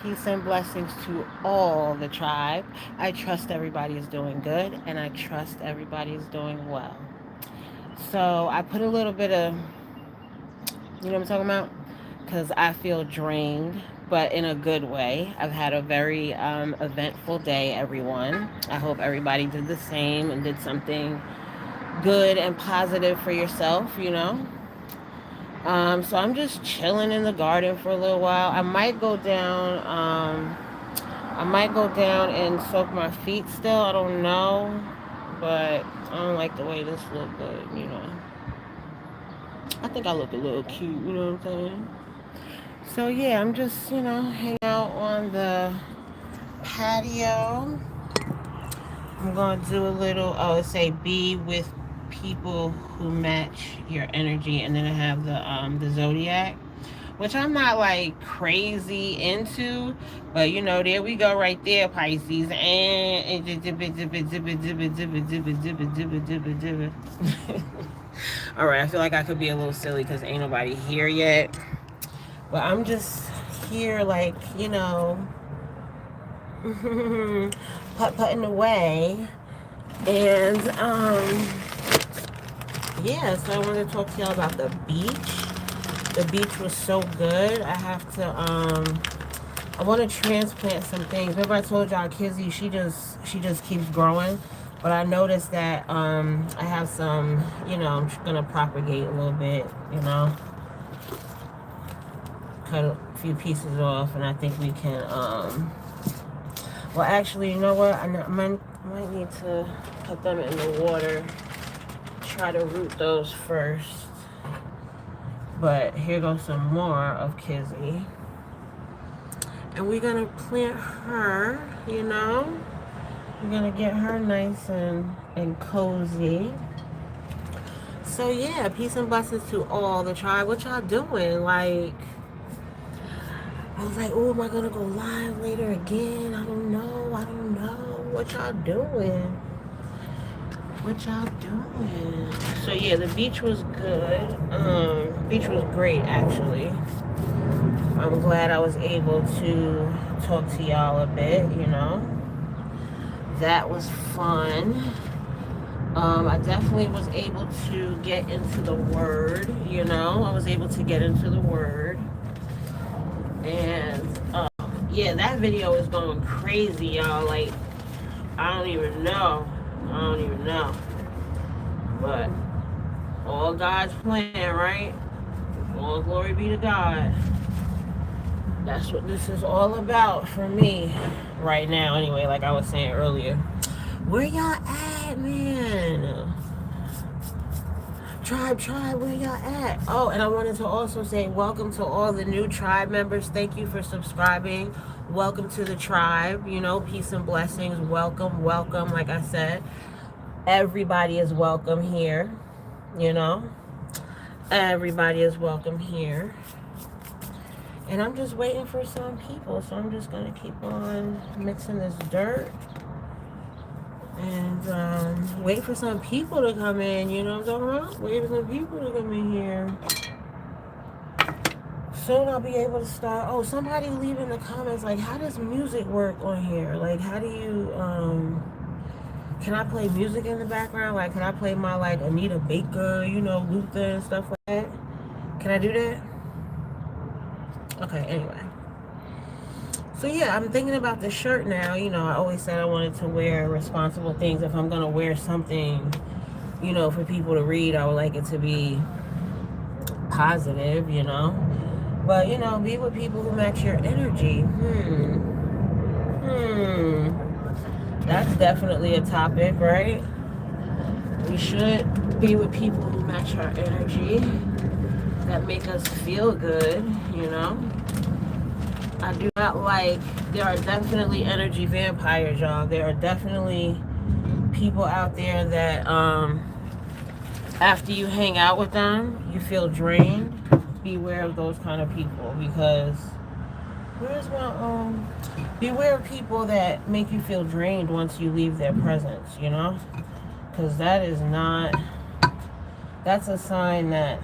Peace and blessings to all the tribe. I trust everybody is doing good and I trust everybody is doing well. So I put a little bit of, you know what I'm talking about? Because I feel drained, but in a good way. I've had a very eventful day, everyone. I hope everybody did the same and did something good and positive for yourself, you know? So I'm just chilling in the garden for a little while. I might go down and soak my feet still. I don't know, but I don't like the way this look good. You know, I think I look a little cute. You know what I'm saying? So yeah, I'm just hanging out on the patio. I'm gonna do a little. Oh, it say be with people who match your energy, and then I have the zodiac, which I'm not like crazy into, but there we go right there, Pisces. And all right, I feel like I could be a little silly because ain't nobody here yet, but I'm just here, like, putting away, and yeah. So I wanted to talk to y'all about the beach. The beach was so good. I want to transplant some things. Remember I told y'all Kizzy, she just keeps growing. But I noticed that I have some, I'm just gonna propagate a little bit, cut a few pieces off, and I think we can well, actually, you know what? I might need to put them in the water. Try to root those first. But here goes some more of Kizzy. And we're going to plant her, We're going to get her nice and cozy. So, yeah, peace and blessings to all the tribe. What y'all doing? Like, I was like, oh, am I going to go live later again? I don't know. What y'all doing? What y'all doing? So, yeah, the beach was good. Beach was great, actually. I'm glad I was able to talk to y'all a bit, That was fun. I definitely was able to get into the word, I was able to get into the word. And, yeah, that video is going crazy, y'all. Like, I don't even know. But all God's plan, right? All glory be to God. That's what this is all about for me right now, anyway, like I was saying earlier. Where y'all at, man? Tribe, where y'all at? Oh, and I wanted to also say welcome to all the new tribe members. Thank you for subscribing. Welcome to the tribe, peace and blessings. Welcome. Like I said, everybody is welcome here, Everybody is welcome here. And I'm just waiting for some people. So I'm just going to keep on mixing this dirt. And wait for some people to come in. You know what I'm talking about? Wait for some people to come in here. Soon I'll be able to start. Oh, somebody leave in the comments, like, how does music work on here? Like, how do you, can I play music in the background? Like, can I play my, like, Anita Baker, Luther and stuff like that? Can I do that? Okay, anyway. So yeah, I'm thinking about the shirt now. I always said I wanted to wear responsible things. If I'm going to wear something, for people to read, I would like it to be positive, But, be with people who match your energy. That's definitely a topic, right? We should be with people who match our energy, that make us feel good, I do not like, there are definitely energy vampires, y'all. There are definitely people out there that, after you hang out with them, you feel drained. Beware of those kind of people, because, beware of people that make you feel drained once you leave their presence, Because that's a sign that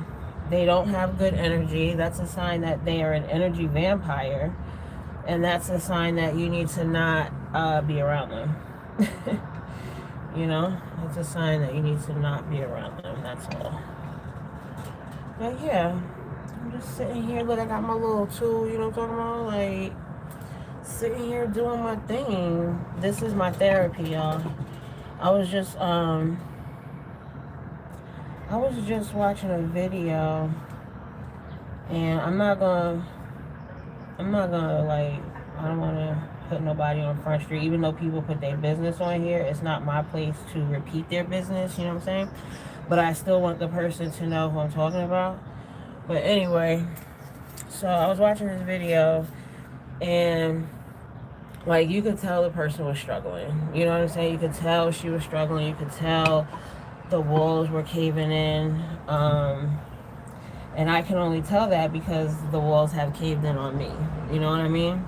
they don't have good energy. That's a sign that they are an energy vampire. And that's a sign that you need to not be around them. You know, it's a sign that you need to not be around them. That's all. But yeah, I'm just sitting here. Look, I got my little tool. You know what I'm talking about? Like, sitting here doing my thing. This is my therapy, y'all. I was just watching a video, and I'm not gonna like, I don't want to put nobody on Front Street, even though people put their business on here. It's not my place to repeat their business, you know what I'm saying? But I still want the person to know who I'm talking about. But anyway, so I was watching this video, and like, you could tell the person was struggling. You know what I'm saying? You could tell she was struggling. You could tell the walls were caving in. And I can only tell that because the walls have caved in on me. You know what I mean?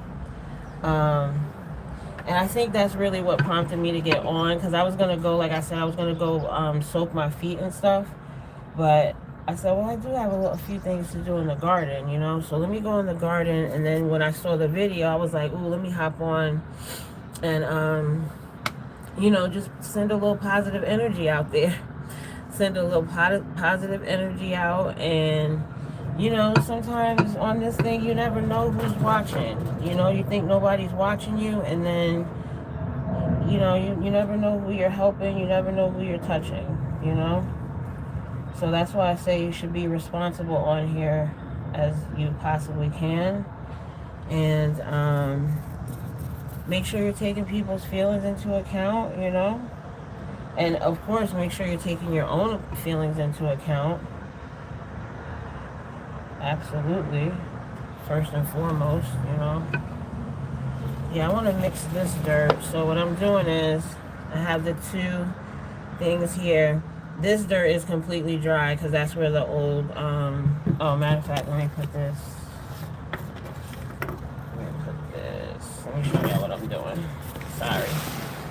And I think that's really what prompted me to get on, because I was going to go, like I said, I was going to go soak my feet and stuff. But I said, well, I do have a few things to do in the garden, you know? So let me go in the garden. And then when I saw the video, I was like, ooh, let me hop on and, you know, just send a little positive energy out there. Send a little positive energy out. And, you know, sometimes on this thing, you never know who's watching. You know, you think nobody's watching you, and then, you know, you never know who you're helping. You never know who you're touching, you know? So that's why I say you should be responsible on here as you possibly can. And make sure you're taking people's feelings into account, you know? And of course, make sure you're taking your own feelings into account. Absolutely. First and foremost, you know. Yeah, I want to mix this dirt. So what I'm doing is, I have the two things here. This dirt is completely dry because that's where the old, oh, matter of fact, let me put this. Let me show y'all what I'm doing. Sorry.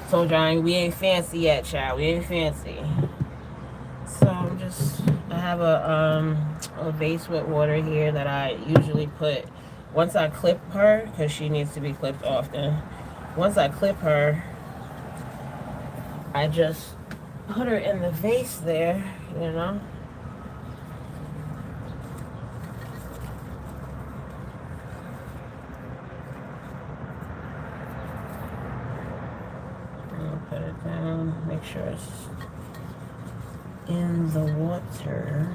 So, John, we ain't fancy yet, child. We ain't fancy. So I have a vase with water here that I usually put, once I clip her, because she needs to be clipped often. Once I clip her, I just put her in the vase there, you know. Put it down, make sure it's in the water.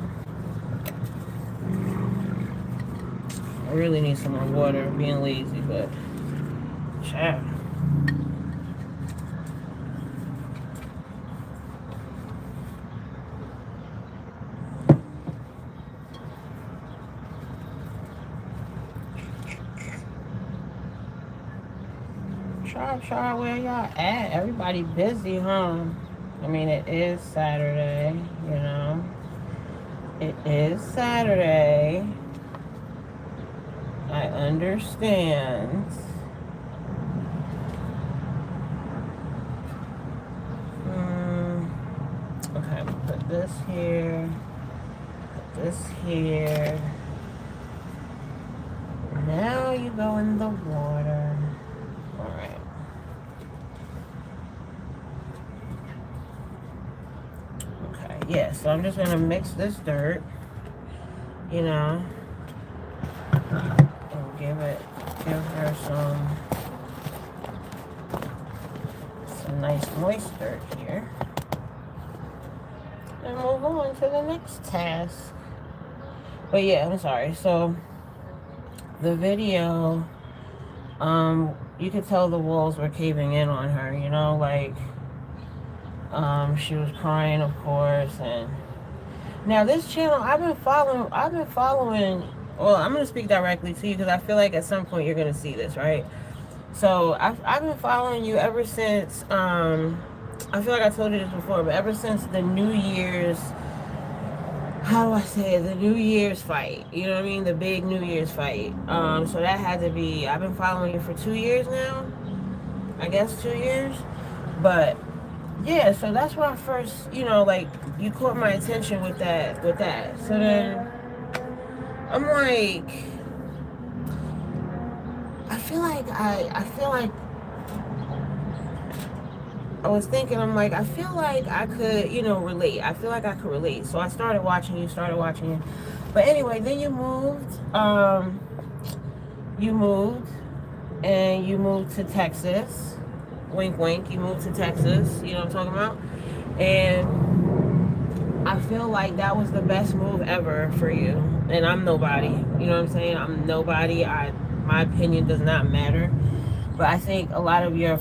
I really need some more water. I'm being lazy, but child. Try where y'all at? Everybody busy, huh? I mean, it is Saturday, you know. It is Saturday. I understand. Okay, I'm gonna put this here. Put this here. Now you go in the water. Alright. Okay, yeah, so I'm just gonna mix this dirt, you know, and give her some nice moist dirt here. And move on to the next task. But yeah, I'm sorry. So the video, you could tell the walls were caving in on her, you know, like, she was crying, of course. And now this channel, I've been following, well, I'm going to speak directly to you because I feel like at some point you're going to see this, right? So I've been following you ever since, I feel like I told you this before, but ever since the New Year's, how do I say it? The New Year's fight. You know what I mean? The big New Year's fight. So that had to be, I've been following you for 2 years now. I guess 2 years. But yeah, so that's when I first, you know, like, you caught my attention with that. So then I'm like, feel like I was thinking, I'm like, I feel like I could, relate. I feel like I could relate. So I started watching you. But anyway, then you moved, and you moved to Texas. Wink, wink. You moved to Texas. You know what I'm talking about? And I feel like that was the best move ever for you. And I'm nobody. You know what I'm saying? I'm nobody. My opinion does not matter. But I think a lot of your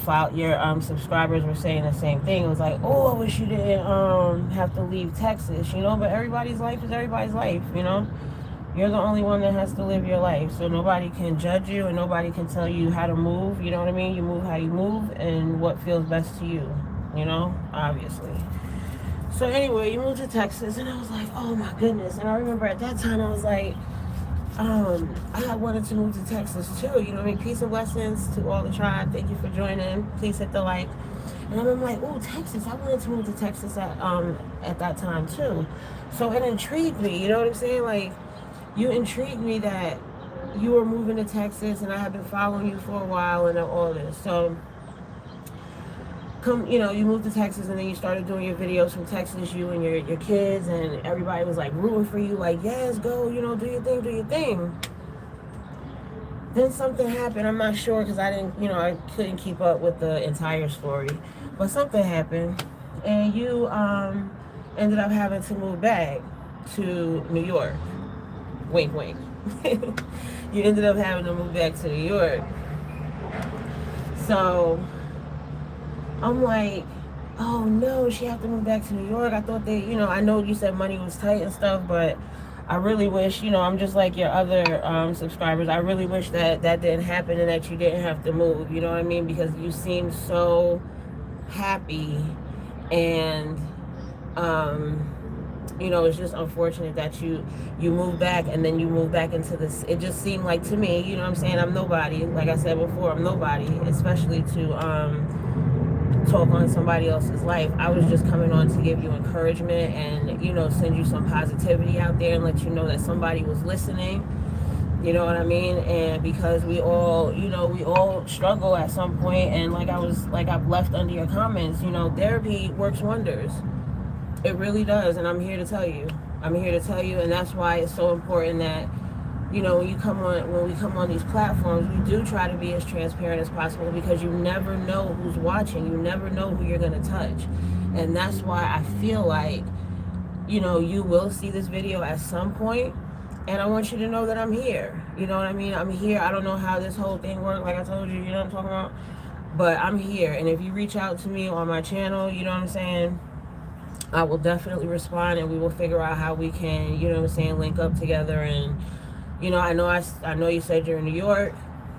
subscribers were saying the same thing. It was like, oh, I wish you didn't have to leave Texas, But everybody's life is everybody's life, You're the only one that has to live your life. So nobody can judge you and nobody can tell you how to move. You know what I mean? You move how you move and what feels best to you, obviously. So anyway, you moved to Texas and I was like, oh my goodness. And I remember at that time I was like, I wanted to move to Texas too. You know what I mean? Peace and blessings to all the tribe. Thank you for joining. Please hit the like. And I'm like, oh, Texas. I wanted to move to Texas at that time too. So it intrigued me. You know what I'm saying? Like, you intrigued me that you were moving to Texas, and I have been following you for a while and all this. So you moved to Texas, and then you started doing your videos from Texas, you and your kids, and everybody was like rooting for you, like, yes, go, do your thing. Then something happened. I'm not sure because I couldn't keep up with the entire story, but something happened, and you ended up having to move back to New York. Wink, wink. You ended up having to move back to New York. So I'm like, oh no, she had to move back to New York. I thought I know you said money was tight and stuff, but I really wish, I'm just like your other subscribers. I really wish that didn't happen and that you didn't have to move. You know what I mean? Because you seem so happy, and it's just unfortunate that you move back and then you move back into this. It just seemed like to me, you know what I'm saying? I'm nobody. Like I said before, I'm nobody, especially to talk on somebody else's life. I was just coming on to give you encouragement and, send you some positivity out there and let you know that somebody was listening. You know what I mean? And because we all struggle at some point, and I've left under your comments, therapy works wonders. It really does, and I'm here to tell you. And that's why it's so important that, when we come on these platforms, we do try to be as transparent as possible, because you never know who's watching. You never know who you're going to touch. And that's why I feel like, you will see this video at some point, and I want you to know that I'm here. You know what I mean? I'm here. I don't know how this whole thing works, like I told you, you know what I'm talking about? But I'm here, and if you reach out to me on my channel, you know what I'm saying, I will definitely respond, and we will figure out how we can, link up together. And I know you said you're in New York,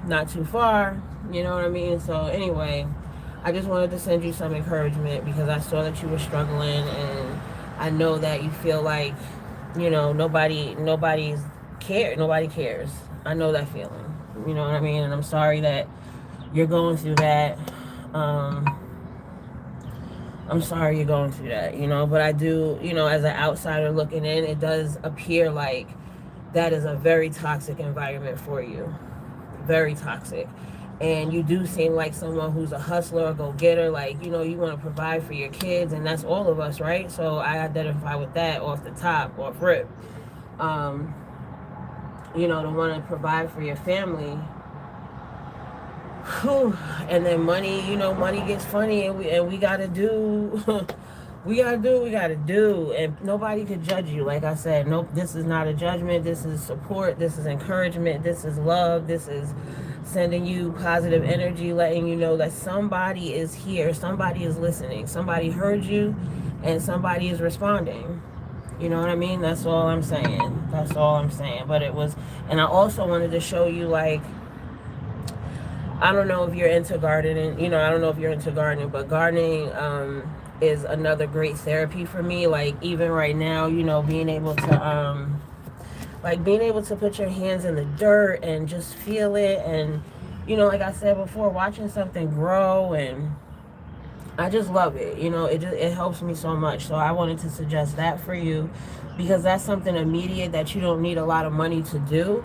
not too far, you know what I mean? So anyway, I just wanted to send you some encouragement, because I saw that you were struggling, and I know that you feel like, nobody cares. I know that feeling, you know what I mean? And I'm sorry that you're going through that. I'm sorry you're going through that, but I do, as an outsider looking in, it does appear like that is a very toxic environment for you. Very toxic. And you do seem like someone who's a hustler, a go-getter, like, you want to provide for your kids, and that's all of us, right? So I identify with that off the top, off rip. To want to provide for your family. Whew. And then money, money gets funny, and we gotta do we gotta do what we gotta do, and nobody could judge you. Like I said, nope, this is not a judgment, this is support, this is encouragement, this is love, this is sending you positive energy, letting you know that somebody is here, somebody is listening, somebody heard you, and somebody is responding. You know what I mean? That's all I'm saying. But it was, and I also wanted to show you, like, I don't know if you're into gardening, but gardening is another great therapy for me. Like, even right now, being able to put your hands in the dirt and just feel it, and like I said before, watching something grow, and I just love it. It helps me so much. So I wanted to suggest that for you, because that's something immediate that you don't need a lot of money to do.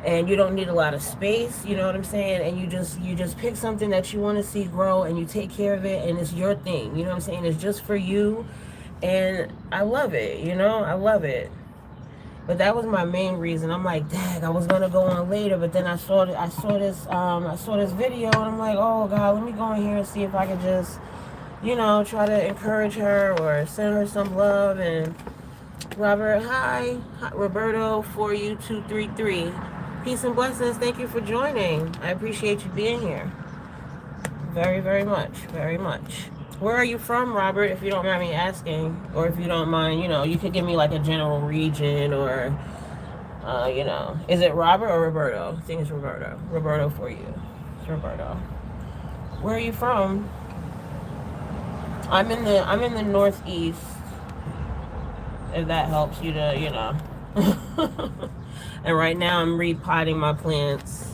and you don't need a lot of space, you know what I'm saying? And you just pick something that you want to see grow, and you take care of it, and it's your thing, you know what I'm saying? It's just for you, and I love it, you know, I love it. But that was my main reason. I'm like, dang, I was gonna go on later, but then I saw this video, and I'm like, oh God, let me go in here and see if I could just, you know, try to encourage her or send her some love. And Robert, hi, Roberto, 4U233. Peace and blessings. Thank you for joining. I appreciate you being here. Very, very much, very much. Where are you from, Robert, if you don't mind me asking? Or if you don't mind, you know, you could give me like a general region or, you know. Is it Robert or Roberto? I think it's Roberto. Roberto for you. It's Roberto. Where are you from? I'm in the Northeast. If that helps you to, you know. And right now I'm repotting my plants.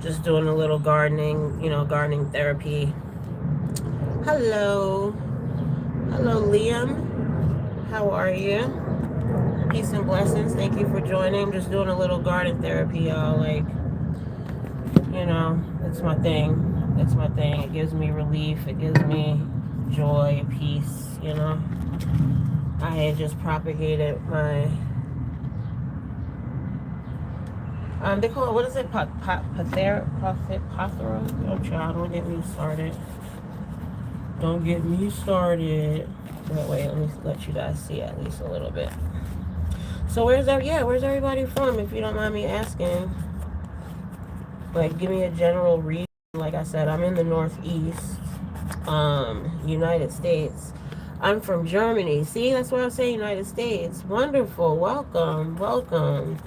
Just doing a little gardening, you know, gardening therapy. Hello. Hello, Liam. How are you? Peace and blessings. Thank you for joining. I'm just doing a little garden therapy, y'all. Like, you know, it's my thing. It's my thing. It gives me relief. It gives me joy, peace, you know. I had just propagated my they call it, what is it? Pathera? Oh, child, don't get me started. Don't get me started. Wait, let me let you guys see at least a little bit. So where's everybody from, if you don't mind me asking? Like, give me a general region. Like I said, I'm in the Northeast, United States. I'm from Germany. See, that's what I'm saying, United States. Wonderful. Welcome, welcome.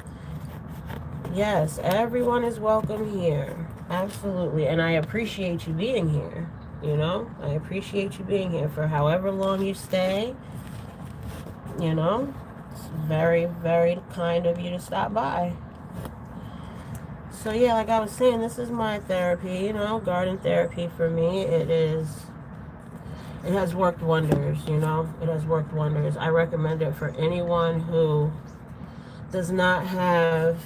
Yes, everyone is welcome here. Absolutely. And I appreciate you being here. You know, I appreciate you being here for however long you stay. You know, it's very, very kind of you to stop by. So yeah, like I was saying, this is my therapy, you know, garden therapy for me. It has worked wonders, you know. It has worked wonders. I recommend it for anyone who does not have,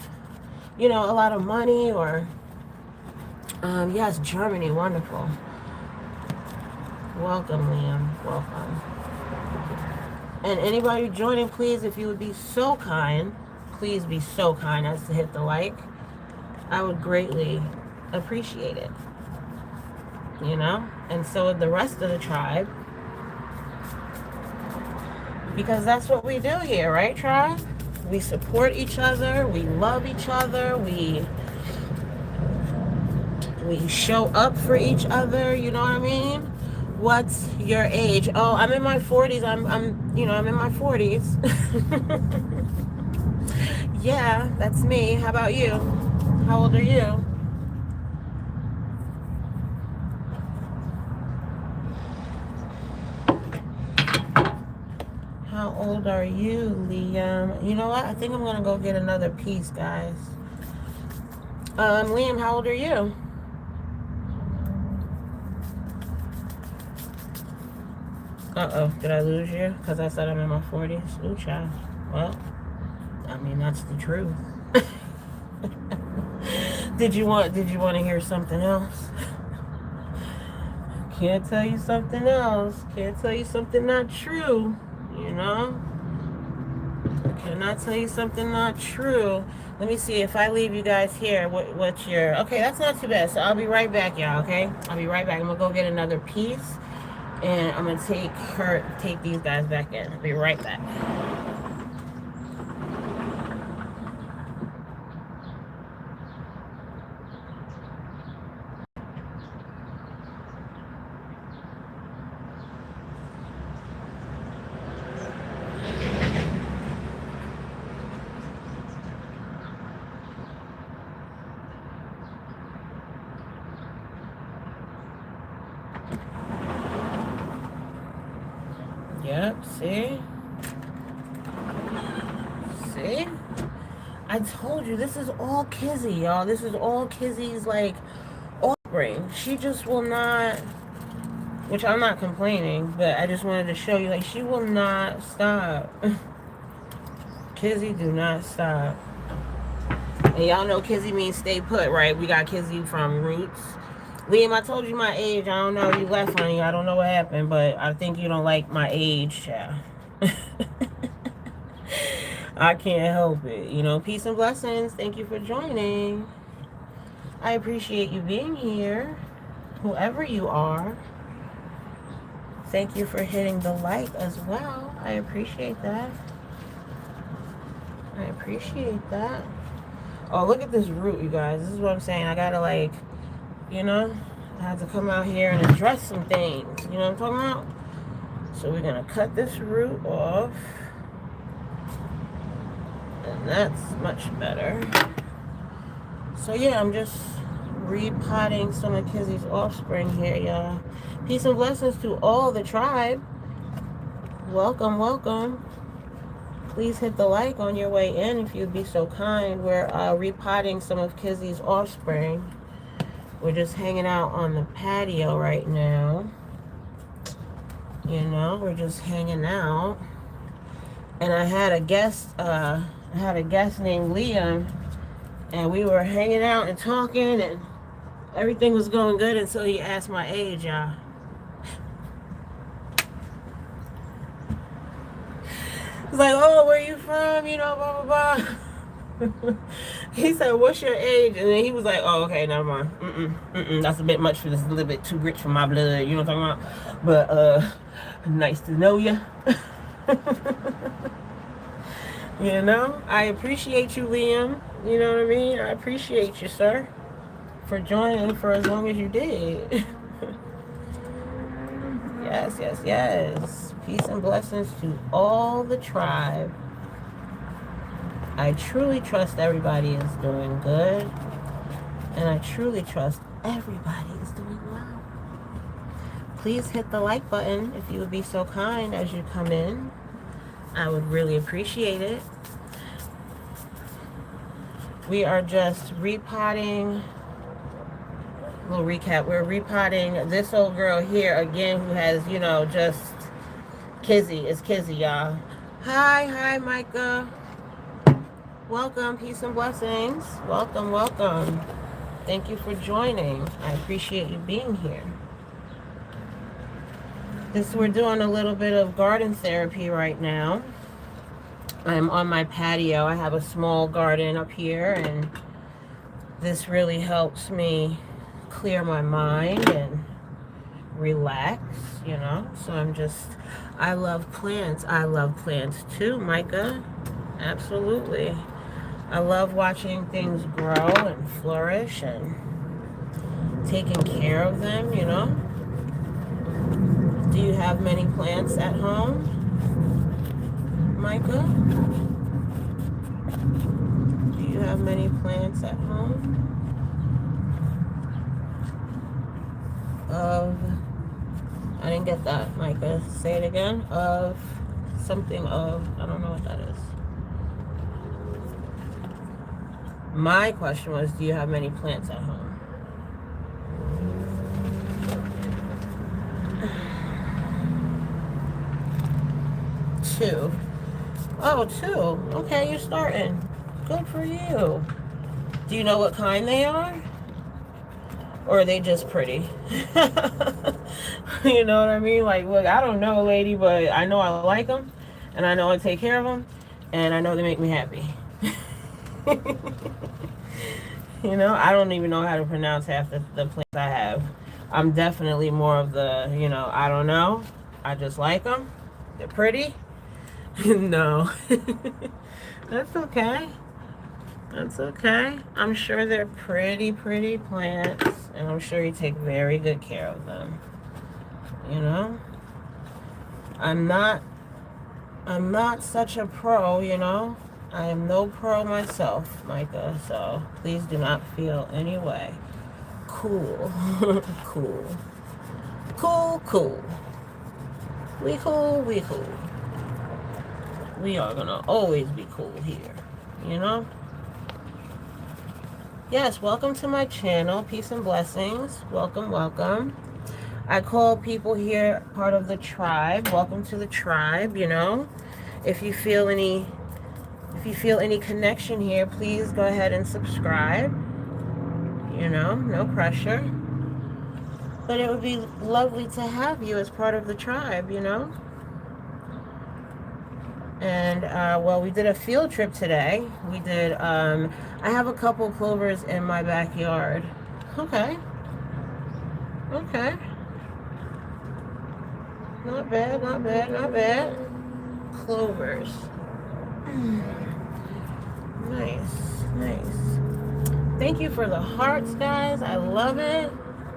you know, a lot of money or, yes, Germany, wonderful. Welcome, Liam, welcome. And anybody joining, please, if you would be so kind, please be so kind as to hit the like. I would greatly appreciate it, you know? And so would the rest of the tribe. Because that's what we do here, right, tribe? We support each other, we love each other, we show up for each other, you know what I mean? What's your age? Oh, I'm in my 40s. I'm in my 40s. Yeah, that's me. How about you? How old are you? How old are you, Liam? You know what? I think I'm gonna go get another piece, guys. Liam, how old are you? Uh-oh, did I lose you? Because I said I'm in my 40s. Ooh, child. Well, I mean, that's the truth. Did you want to hear something else? Can't tell you something else. Can't tell you something not true, you know? Cannot tell you something not true. Let me see if I leave you guys here. What's your... Okay, that's not too bad. So I'll be right back, y'all, okay? I'll be right back. I'm going to go get another piece. And I'm going to take these guys back in. I'll be right back. Yep, see? See? I told you, this is all Kizzy, y'all. This is all Kizzy's, like, offspring. She just will not, which I'm not complaining, but I just wanted to show you, like, she will not stop. Kizzy, do not stop. And y'all know Kizzy means stay put, right? We got Kizzy from Roots. Liam, I told you my age. I don't know. You left, honey. I don't know what happened, but I think you don't like my age, child. I can't help it. You know, peace and blessings. Thank you for joining. I appreciate you being here, whoever you are. Thank you for hitting the like as well. I appreciate that. I appreciate that. Oh, look at this root, you guys. This is what I'm saying. I gotta, like, you know, I have to come out here and address some things. You know what I'm talking about? So we're gonna cut this root off. And that's much better. So yeah, I'm just repotting some of Kizzy's offspring here, y'all. Peace and blessings to all the tribe. Welcome, welcome. Please hit the like on your way in if you'd be so kind. We're repotting some of Kizzy's offspring. We're just hanging out on the patio right now. You know, we're just hanging out. And I had a guest named Liam, and we were hanging out and talking, and everything was going good until he asked my age, y'all. He's like, oh, where you from? You know, blah, blah, blah. He said, what's your age? And then he was like, oh, okay, never mind. That's a bit much for this, a little bit too rich for my blood. You know what I'm talking about? But, nice to know you. You know, I appreciate you, Liam. You know what I mean? I appreciate you, sir, for joining for as long as you did. Yes, yes, yes. Peace and blessings to all the tribe. I truly trust everybody is doing good. And I truly trust everybody is doing well. Please hit the like button if you would be so kind as you come in. I would really appreciate it. We are just repotting. Little recap. We're repotting this old girl here again who has, you know, just Kizzy. It's Kizzy, y'all. Hi, Micah. Welcome. Peace and blessings. Welcome, welcome. Thank you for joining. I appreciate you being here. We're doing a little bit of garden therapy right now. I'm on my patio. I have a small garden up here, and this really helps me clear my mind and relax, you know. So I love plants. I love plants too, Micah. Absolutely. I love watching things grow and flourish and taking care of them, you know. Do you have many plants at home, Micah? Do you have many plants at home? I didn't get that, Micah. Say it again. I don't know what that is. My question was, do you have many plants at home? Two. Oh, two. Okay, you're starting. Good for you. Do you know what kind they are? Or are they just pretty? You know what I mean? Like, look, I don't know, lady, but I know I like them, and I know I take care of them, and I know they make me happy. You know, I don't even know how to pronounce half the plants I have. I'm definitely more of the, you know, I don't know. I just like them. They're pretty. No. That's okay. That's okay. I'm sure they're pretty, pretty plants, and I'm sure you take very good care of them. You know? I'm not such a pro, you know? I am no pro myself, Micah, so please do not feel any way. Cool. Cool. Cool, cool. We cool, we cool. We are gonna always be cool here, you know? Yes, welcome to my channel. Peace and blessings. Welcome, welcome. I call people here part of the tribe. Welcome to the tribe, you know? If you feel any If you feel any connection here, please go ahead and subscribe. You know, no pressure. But it would be lovely to have you as part of the tribe, you know. And, well, we did a field trip today. We did, I have a couple clovers in my backyard. Okay. Okay. Not bad, not bad, not bad. Clovers. Nice, nice. Thank you for the hearts, guys. I love it.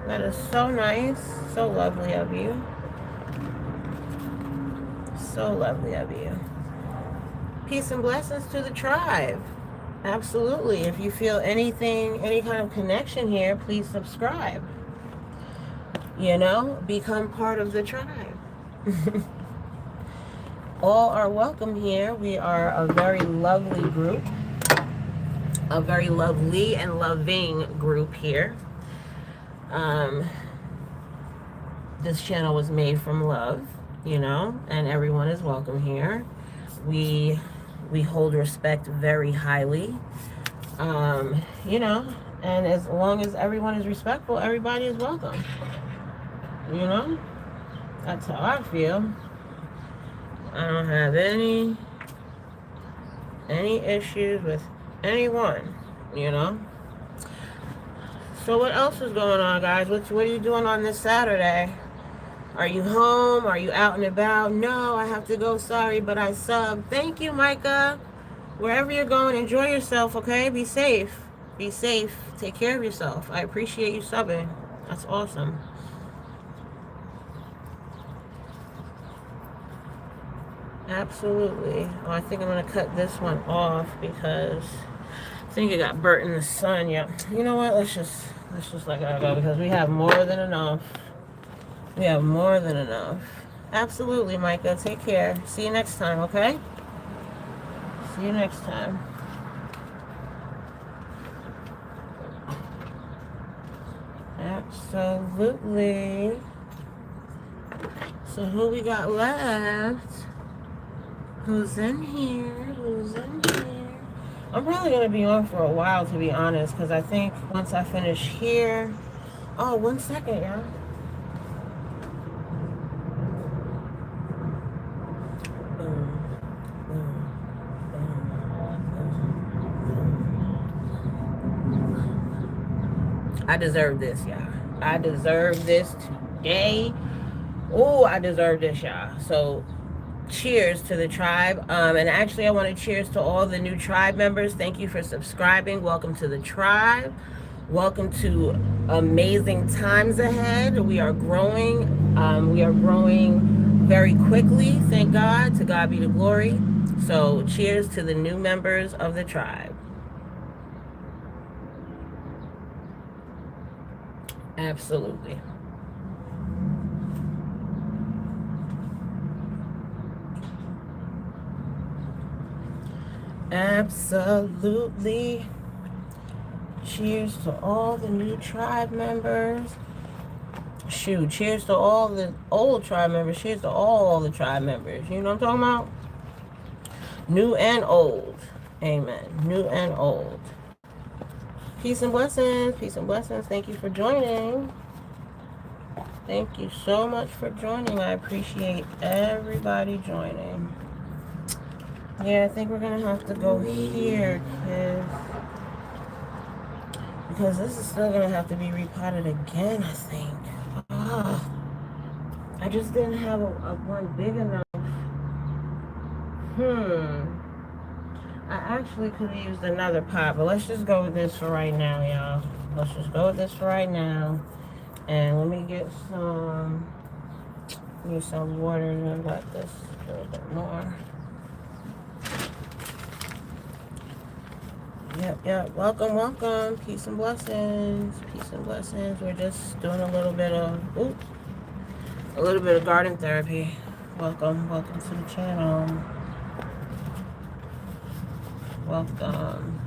That is so nice. So lovely of you. So lovely of you. Peace and blessings to the tribe. Absolutely. If you feel anything, any kind of connection here, please subscribe. You know, become part of the tribe. All are welcome here. We are a very lovely group. A very lovely and loving group here. This channel was made from love, you know, and everyone is welcome here. We hold respect very highly, you know, and as long as everyone is respectful, everybody is welcome, you know. That's how I feel. I don't have any issues with anyone, you know. So what else is going on, guys? What are you doing on this Saturday? Are you home? Are you out and about? No, I have to go. Sorry, but I sub. Thank you, Micah. Wherever you're going, enjoy yourself, okay? Be safe. Be safe. Take care of yourself. I appreciate you subbing. That's awesome. Absolutely. Oh, I think I'm going to cut this one off because I think it got burnt in the sun. Yeah. You know what? Let's just let it go because we have more than enough. We have more than enough. Absolutely, Micah. Take care. See you next time, okay? See you next time. Absolutely. So who we got left? Who's in here? Who's in here? I'm probably going to be on for a while, to be honest, because I think once I finish here... Oh, 1 second, y'all. I deserve this, y'all. I deserve this today. Oh, I deserve this, y'all. So, cheers to the tribe. And actually, I want to cheers to all the new tribe members. Thank you for subscribing. Welcome to the tribe. Welcome to amazing times ahead. We are growing. We are growing very quickly. Thank God. To God be the glory. So, cheers to the new members of the tribe. Absolutely. Absolutely. Cheers to all the new tribe members. Shoot, cheers to all the old tribe members. Cheers to all the tribe members. You know what I'm talking about? New and old. Amen. New and old. Peace and blessings. Peace and blessings. Thank you for joining. Thank you so much for joining. I appreciate everybody joining. Yeah, I think we're going to have to go here, kids. Because this is still going to have to be repotted again, I think. Oh, I just didn't have a one big enough. I actually could have used another pot, but let's just go with this for right now, y'all. Let's just go with this for right now. And let me get some water to let this a little bit more. Yep. Welcome. Peace and blessings. Peace and blessings. We're just doing a little bit of garden therapy. Welcome to the channel. Welcome.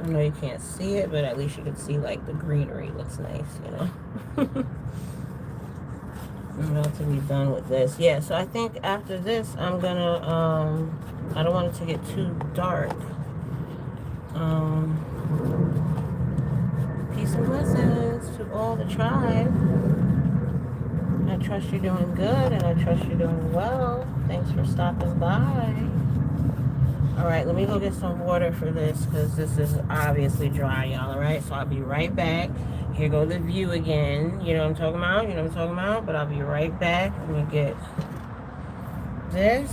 I know you can't see it, but at least you can see like the greenery looks nice, you know. I'm about to be done with this. Yeah, so I think after this, I'm gonna, I don't want it to get too dark. Peace and blessings to all the tribe. I trust you're doing good, and I trust you're doing well. Thanks for stopping by. All right, let me go get some water for this, because this is obviously dry, y'all. All right, so I'll be right back. Here go the view again. You know what I'm talking about? You know what I'm talking about? But I'll be right back. Let me get this.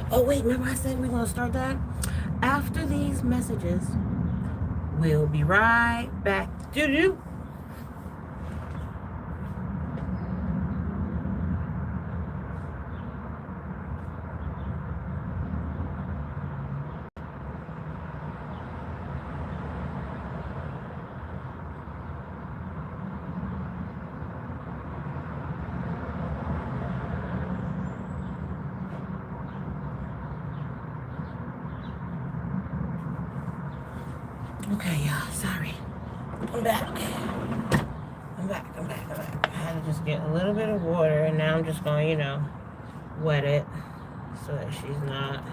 Oh, wait, remember I said we're going to start that? After these messages, we'll be right back. Doo-doo. Okay, y'all, sorry. I'm back. I had to just get a little bit of water, and now I'm just going, you know, wet it so that she's not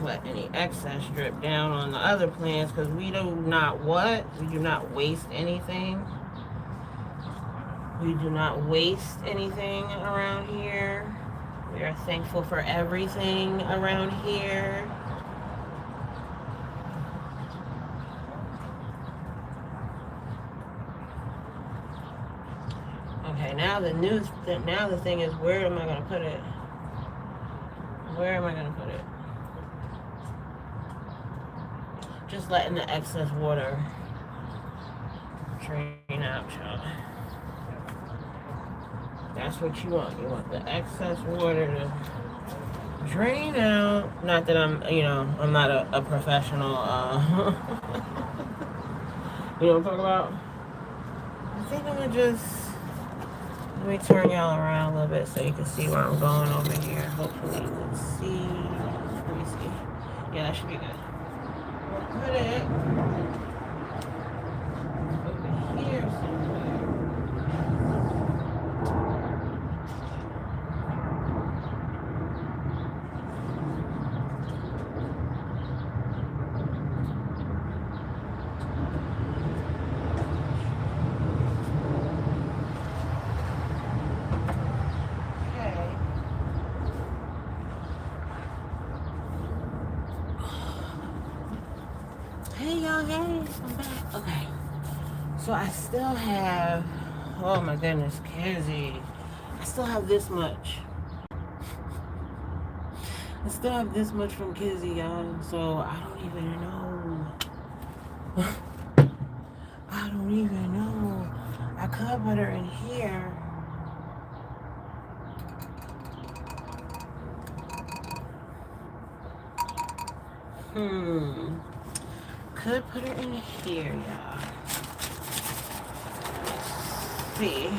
let any excess drip down on the other plants, because we do not what? We do not waste anything. We do not waste anything around here. We are thankful for everything around here. Okay, now the thing is, where am I gonna put it? Where am I gonna put it? Just letting the excess water drain out, y'all. That's what you want. You want the excess water to drain out. Not that I'm, you know, I'm not a professional, you know what I'm talking about? I think I'm gonna just, let me turn y'all around a little bit so you can see where I'm going over here. Hopefully you can see. Let me see. Yeah, that should be good. We'll put it over here somewhere. Hey y'all, hey, I'm back. Okay, so I still have, oh my goodness, Kizzy, I still have this much. I still have this much from Kizzy, y'all, so I don't even know. I don't even know. I could put her in here. Could put her in here, y'all. Let's see.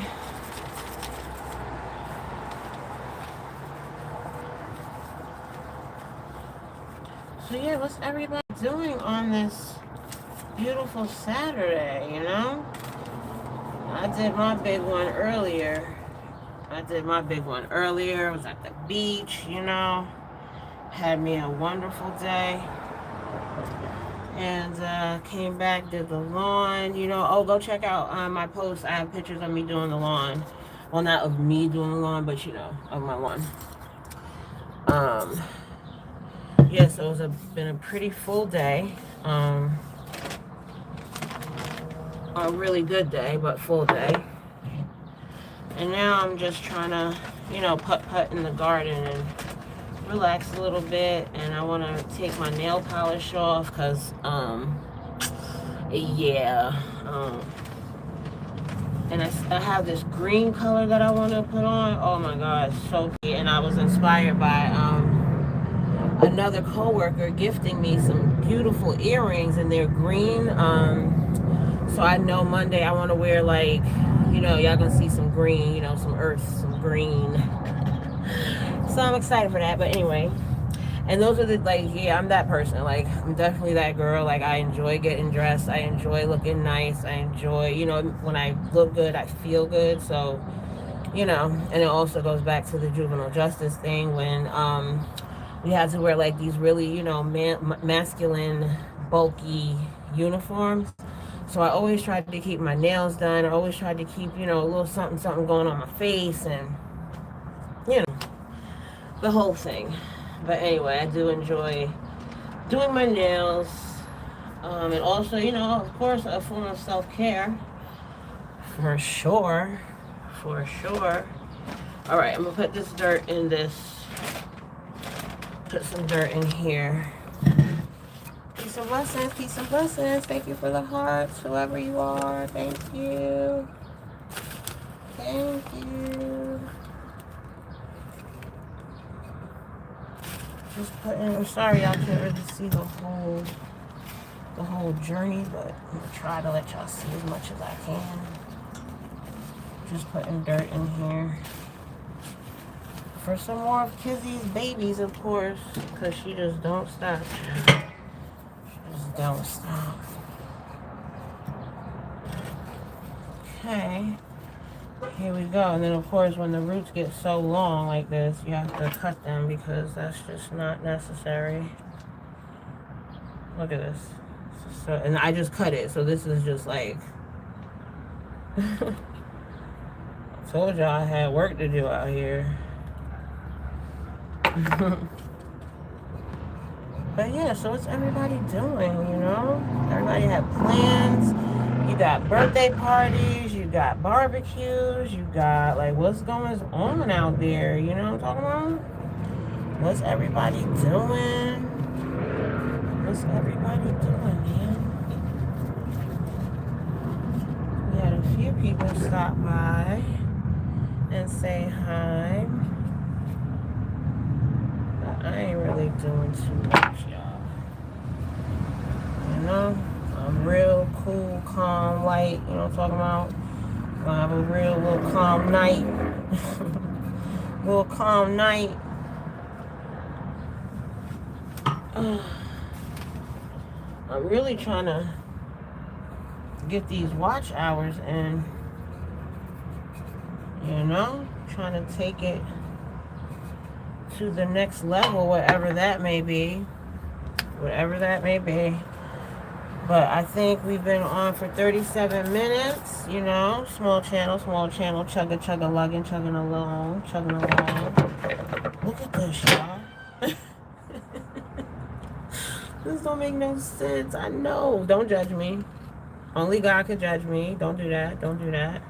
So yeah, what's everybody doing on this beautiful Saturday, you know? I did my big one earlier. I was at the beach, you know. Had me a wonderful day. And came back, did the lawn, you know. Oh, go check out my post. I have pictures of me doing the lawn. Well, not of me doing the lawn, but you know, of my lawn. Yeah, so it's been a pretty full day. A really good day, but full day. And now I'm just trying to, you know, putt in the garden and relax a little bit. And I want to take my nail polish off because, yeah. And I have this green color that I want to put on. Oh my God, so cute. And I was inspired by another coworker gifting me some beautiful earrings, and they're green. So I know Monday I want to wear, like, you know, y'all gonna see some green, you know, some earth, some green. So I'm excited for that. But anyway, And those are the, like, yeah, I'm that person. Like, I'm definitely that girl. Like, I enjoy getting dressed. I enjoy looking nice. I enjoy, you know, when I look good, I feel good. So, you know, and it also goes back to the juvenile justice thing when we had to wear like these really, you know, masculine, bulky uniforms. So I always tried to keep my nails done. I always tried to keep, you know, a little something, something going on my face and, you know, the whole thing. But anyway, I do enjoy doing my nails. And also, you know, of course, a form of self-care. For sure. For sure. All right, I'm going to put this dirt in this. Put some dirt in here. Peace and blessings. Peace and blessings. Thank you for the hearts, whoever you are. Thank you. Thank you. Just putting. I'm sorry y'all can't really see the whole journey, but I'm gonna try to let y'all see as much as I can. Just putting dirt in here for some more of Kizzy's babies, of course, because she just don't stop. She just don't stop. Okay. Here we go. And then, of course, when the roots get so long like this, you have to cut them because that's just not necessary. Look at this. So, and I just cut it. So this is just like... I told y'all I had work to do out here. But yeah, so what's everybody doing, you know? Everybody have plans. You got birthday parties, you got barbecues, you got, like, what's going on out there? You know what I'm talking about? What's everybody doing? What's everybody doing, man? We had a few people stop by and say hi. But I ain't really doing too much, y'all. You know? I'm real cool, calm, light, you know what I'm talking about? Gonna have a real little calm night. Little calm night. I'm really trying to get these watch hours in. You know? Trying to take it to the next level, whatever that may be. Whatever that may be. But I think we've been on for 37 minutes, you know, small channel, chugga, lugging, chugging along. Look at this, y'all. This don't make no sense. I know. Don't judge me. Only God could judge me. Don't do that. Don't do that.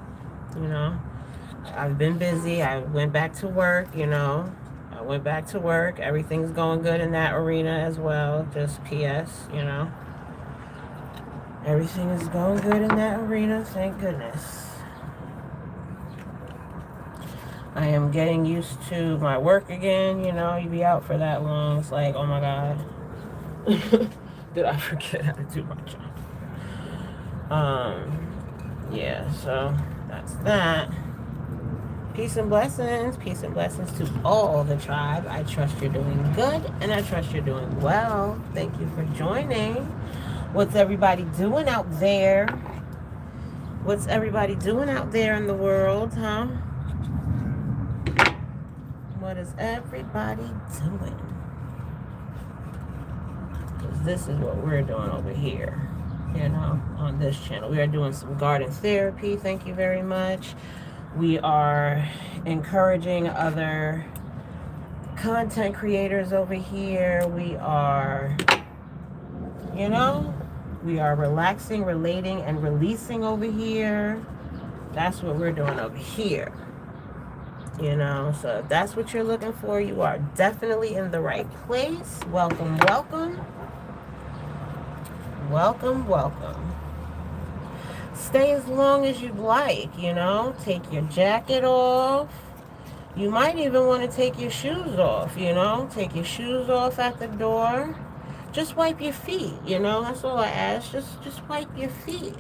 You know, I've been busy. I went back to work, you know. I went back to work. Everything's going good in that arena as well. Just PS, you know. Everything is going good in that arena, thank goodness. I am getting used to my work again, you know, you be out for that long, it's like, oh my God. Did I forget how to do my job? Yeah, so that's that. Peace and blessings to all the tribe. I trust you're doing good, and I trust you're doing well. Thank you for joining. What's everybody doing out there? What's everybody doing out there in the world, huh? What is everybody doing? Because this is what we're doing over here, you know, on this channel. We are doing some garden therapy. Thank you very much. We are encouraging other content creators over here. We are, you know, we are relaxing, relating, and releasing over here. That's what we're doing over here. You know, so if that's what you're looking for, you are definitely in the right place. Welcome, welcome. Welcome, welcome. Stay as long as you'd like, you know. Take your jacket off. You might even want to take your shoes off, you know. Take your shoes off at the door. Just wipe your feet, you know. That's all I ask. Just wipe your feet.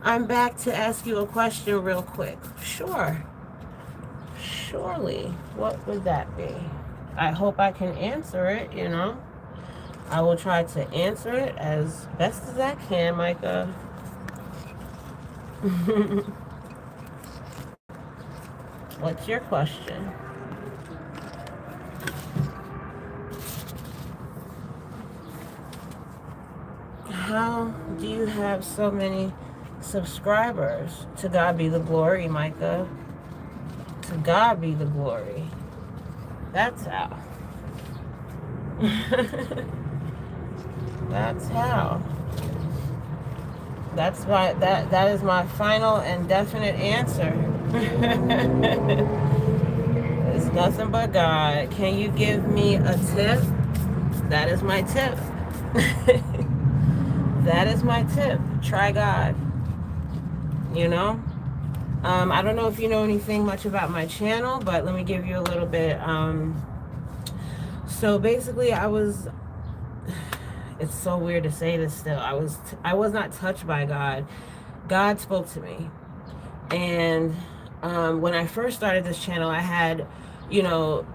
I'm back to ask you a question real quick. Sure. Surely. What would that be? I hope I can answer it, you know. I will try to answer it as best as I can, Micah. What's your question? How do you have so many subscribers? To God be the glory, Micah. To God be the glory. That's how. That's how. That is my final and definite answer. It's nothing but God. Can you give me a tip? That is my tip. That is my tip. Try God. You know? I don't know if you know anything much about my channel, but let me give you a little bit. So basically, it's so weird to say this still. I was not touched by God. God spoke to me. And when I first started this channel, I had,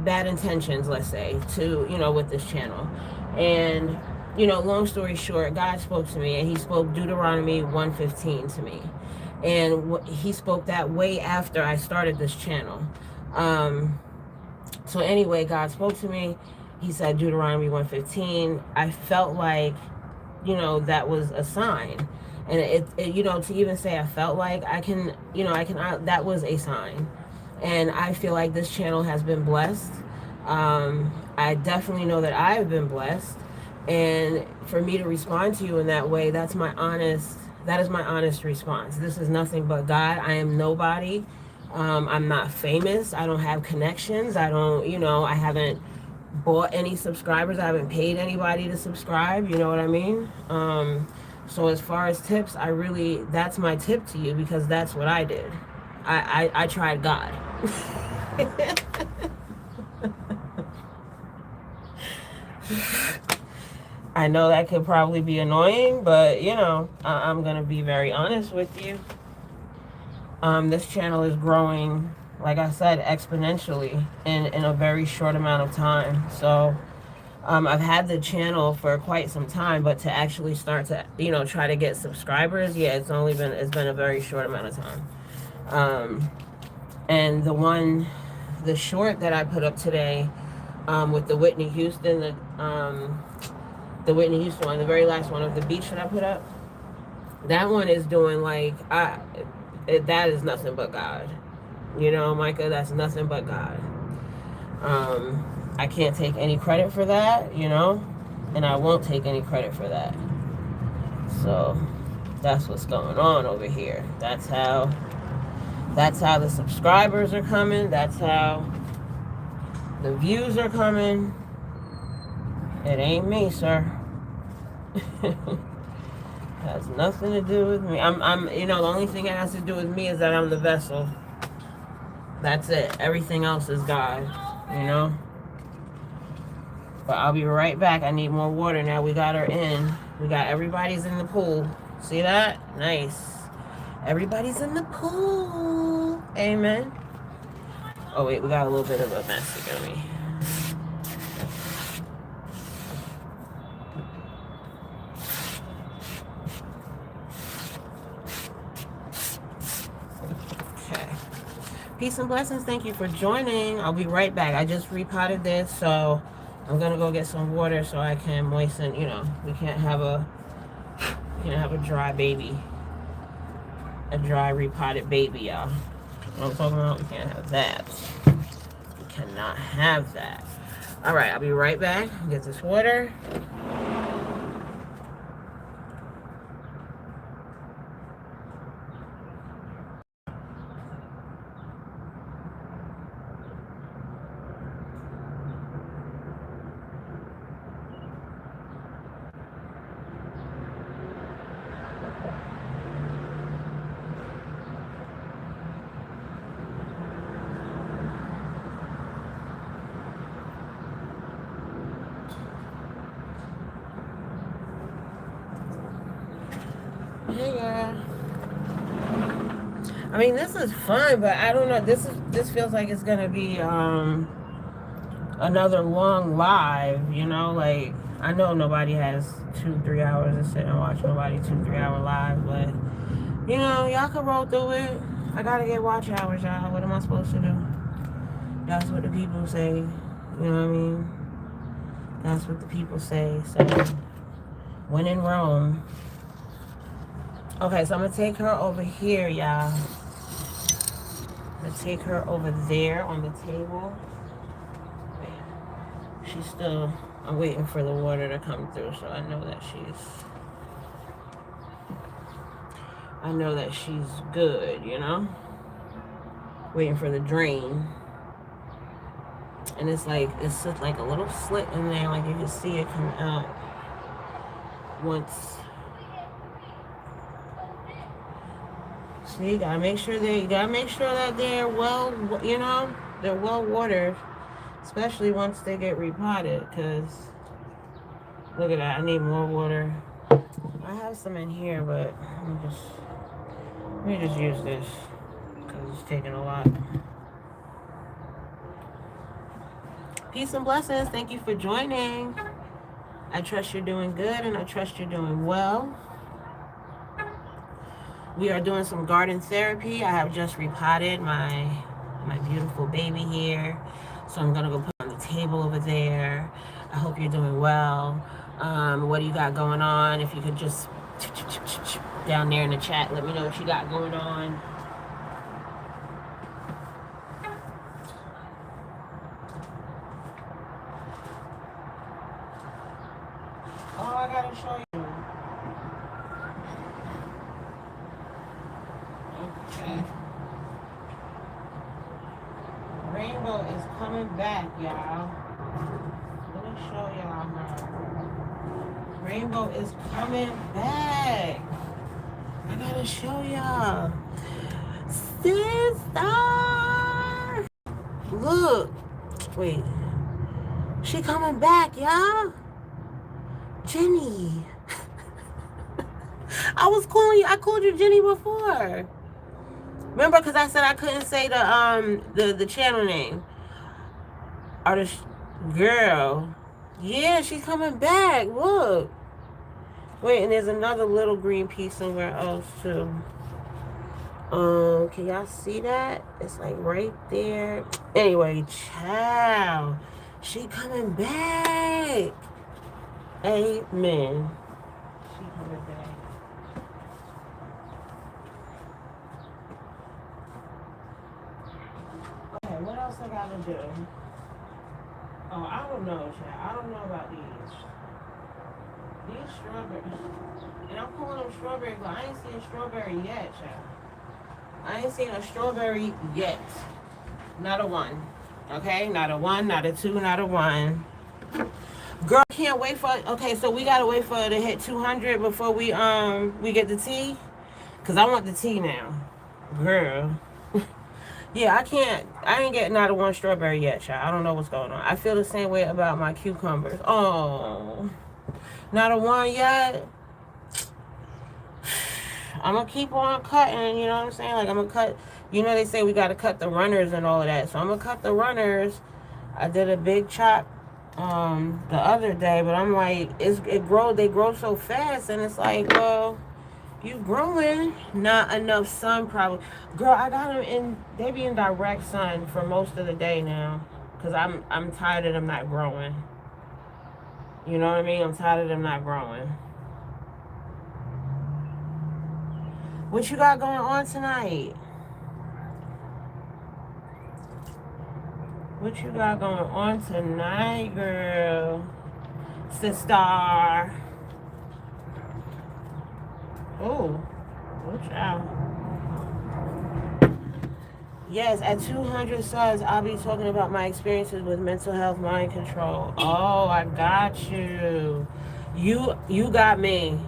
bad intentions, let's say, with this channel. And, long story short, God spoke to me, and he spoke Deuteronomy 1:15 to me. And he spoke that way after I started this channel. So anyway, God spoke to me. He said Deuteronomy 1:15. I felt like, that was a sign. And to even say I felt like that was a sign. And I feel like this channel has been blessed. I definitely know that I've been blessed. And for me to respond to you in that way, that is my honest response. This is nothing but God. I am nobody. I'm not famous. I don't have connections. I haven't bought any subscribers. I haven't paid anybody to subscribe. You know what I mean? So as far as tips, that's my tip to you, because that's what I did. I tried God. I know that could probably be annoying, but I'm going to be very honest with you. This channel is growing, like I said, exponentially in a very short amount of time. So I've had the channel for quite some time, but to actually start to, try to get subscribers, yeah, it's been a very short amount of time. And the short that I put up today, with the Whitney Houston, the Whitney Houston one, the very last one of the beach that I put up, that one is doing that is nothing but God. Micah, that's nothing but God. I can't take any credit for that, and I won't take any credit for that. So that's what's going on over here. That's how the subscribers are coming. That's how the views are coming. It ain't me, sir. Has nothing to do with me. I'm the only thing it has to do with me is that I'm the vessel. That's it. Everything else is God, But I'll be right back. I need more water now. We got her in. Everybody's in the pool. See that? Nice. Everybody's in the pool. Amen. Oh, wait. We got a little bit of a mess here, me. Okay. Peace and blessings. Thank you for joining. I'll be right back. I just repotted this, so I'm going to go get some water so I can moisten. We can't have a dry baby. A dry repotted baby, y'all. You know what I'm talking about? We can't have that. We cannot have that. All right, I'll be right back. Get this water. Hey, girl. I mean, this is fun, but I don't know. This feels like it's gonna be another long live, you know, like, I know nobody has 2-3 hours to sit and watch nobody 2-3 hour live, but, you know, y'all can roll through it. I gotta get watch hours, y'all. What am I supposed to do? That's what the people say. You know what I mean? That's what the people say. So, when in Rome. Okay, so I'm gonna take her over here, y'all. I'm gonna take her over there on the table. She's still, I'm waiting for the water to come through, so I know that she's good, you know? Waiting for the drain. And it's like a little slit in there, like you can see it come out once. So you gotta make sure that they're well, you know, they're well watered, especially once they get repotted, because look at that, I need more water. I have some in here, but let me just use this because it's taking a lot. Peace and blessings. Thank you for joining. I trust you're doing good, and I trust you're doing well. We are doing some garden therapy. I have just repotted my beautiful baby here, so I'm gonna go put on the table over there. I hope you're doing well. What do you got going on? If you could just down there in the chat, let me know what you got going on. Oh, I gotta show you. Okay. Rainbow is coming back, y'all. Let me show y'all her. Rainbow is coming back. I gotta show y'all. Sister! Look. Wait. She coming back, y'all. Jenny. I called you Jenny before. Remember, because I said I couldn't say the channel name. Girl. Yeah, she's coming back. Look. Wait, and there's another little green piece somewhere else too. Can y'all see that? It's like right there. Anyway, child. She coming back. Amen. She coming back. Okay, what else I gotta do? Oh, I don't know, child. I don't know about these. These strawberries. And I'm calling them strawberries, but I ain't seen a strawberry yet, child. I ain't seen a strawberry yet. Not a one. Okay? Not a one, not a two, not a one. Girl, can't wait for, okay, so we gotta wait for her to hit 200 before we get the tea. Cause I want the tea now. Girl. Yeah, I ain't getting not a one strawberry yet, child. I don't know what's going on. I feel the same way about my cucumbers. Oh. Not a one yet. I'm gonna keep on cutting, you know what I'm saying? Like, I'm gonna cut, you know, they say we gotta cut the runners and all of that. So I'm gonna cut the runners. I did a big chop the other day, but I'm like, they grow so fast, and it's like, well, you growing, not enough sun probably. Girl, I got them they be in direct sun for most of the day now, because I'm tired of them not growing. You know what I mean? I'm tired of them not growing. What you got going on tonight? What you got going on tonight, girl? Sister. Oh, watch out. Yes, at 200 subs, I'll be talking about my experiences with mental health, mind control. Oh, I got you. You got me.